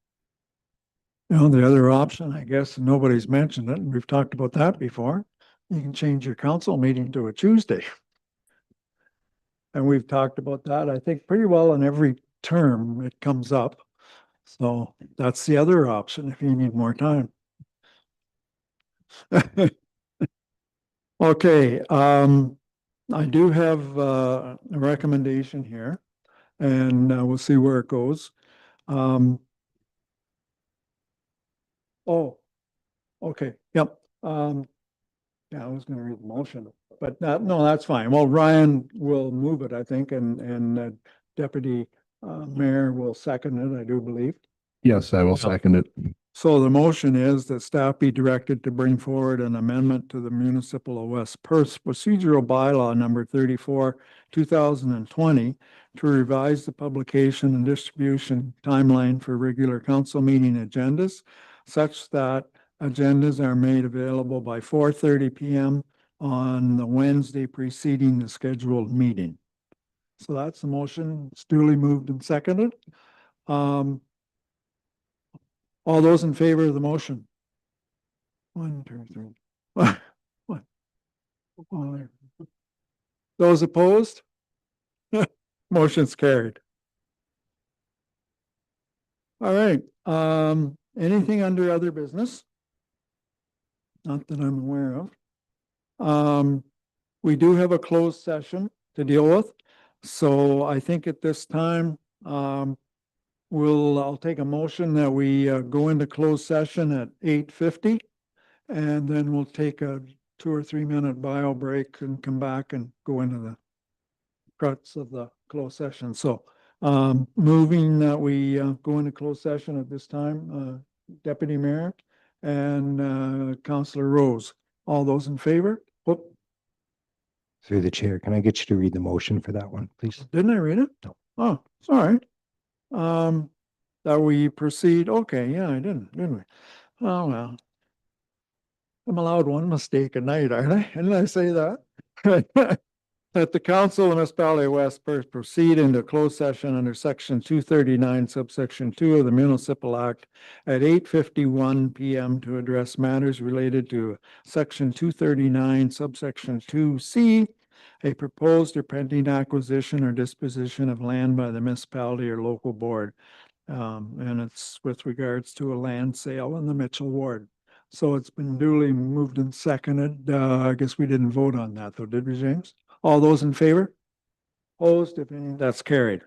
know, the other option, I guess, nobody's mentioned it, and we've talked about that before. You can change your council meeting to a Tuesday. And we've talked about that, I think, pretty well in every term it comes up. So that's the other option if you need more time. Okay, I do have a recommendation here, and we'll see where it goes. Oh, okay, yep. Yeah, I was gonna read the motion, but no, that's fine. Well, Ryan will move it, I think, and Deputy Mayor will second it, I do believe. Yes, I will second it. So the motion is that staff be directed to bring forward an amendment to the Municipal of West Perth Procedural Bylaw number 34, 2020 to revise the publication and distribution timeline for regular council meeting agendas such that agendas are made available by 4:30 p.m. on the Wednesday preceding the scheduled meeting. So that's the motion. It's duly moved and seconded. All those in favor of the motion? 1, 2, 3. One. Those opposed? Motion's carried. All right. Anything under other business? Not that I'm aware of. We do have a closed session to deal with. So I think at this time, I'll take a motion that we go into closed session at 8:50, and then we'll take a 2 or 3 minute bio break and come back and go into the guts of the closed session. So moving that we go into closed session at this time, Deputy Mayor and Councillor Rose. All those in favor? Whoop. Through the chair, can I get you to read the motion for that one, please? Didn't I read it? No. Oh, sorry. That we proceed. Okay, yeah, I didn't we? Oh, well. I'm allowed one mistake a night, aren't I? Didn't I say that? That the council of the municipality of West Perth proceed into closed session under section 239 subsection 2 of the Municipal Act at 8:51 PM to address matters related to section 239 subsection 2C, a proposed or pending acquisition or disposition of land by the municipality or local board. And it's with regards to a land sale in the Mitchell Ward. So it's been duly moved and seconded. I guess we didn't vote on that though, did we, James? All those in favor? Opposed, if any, that's carried.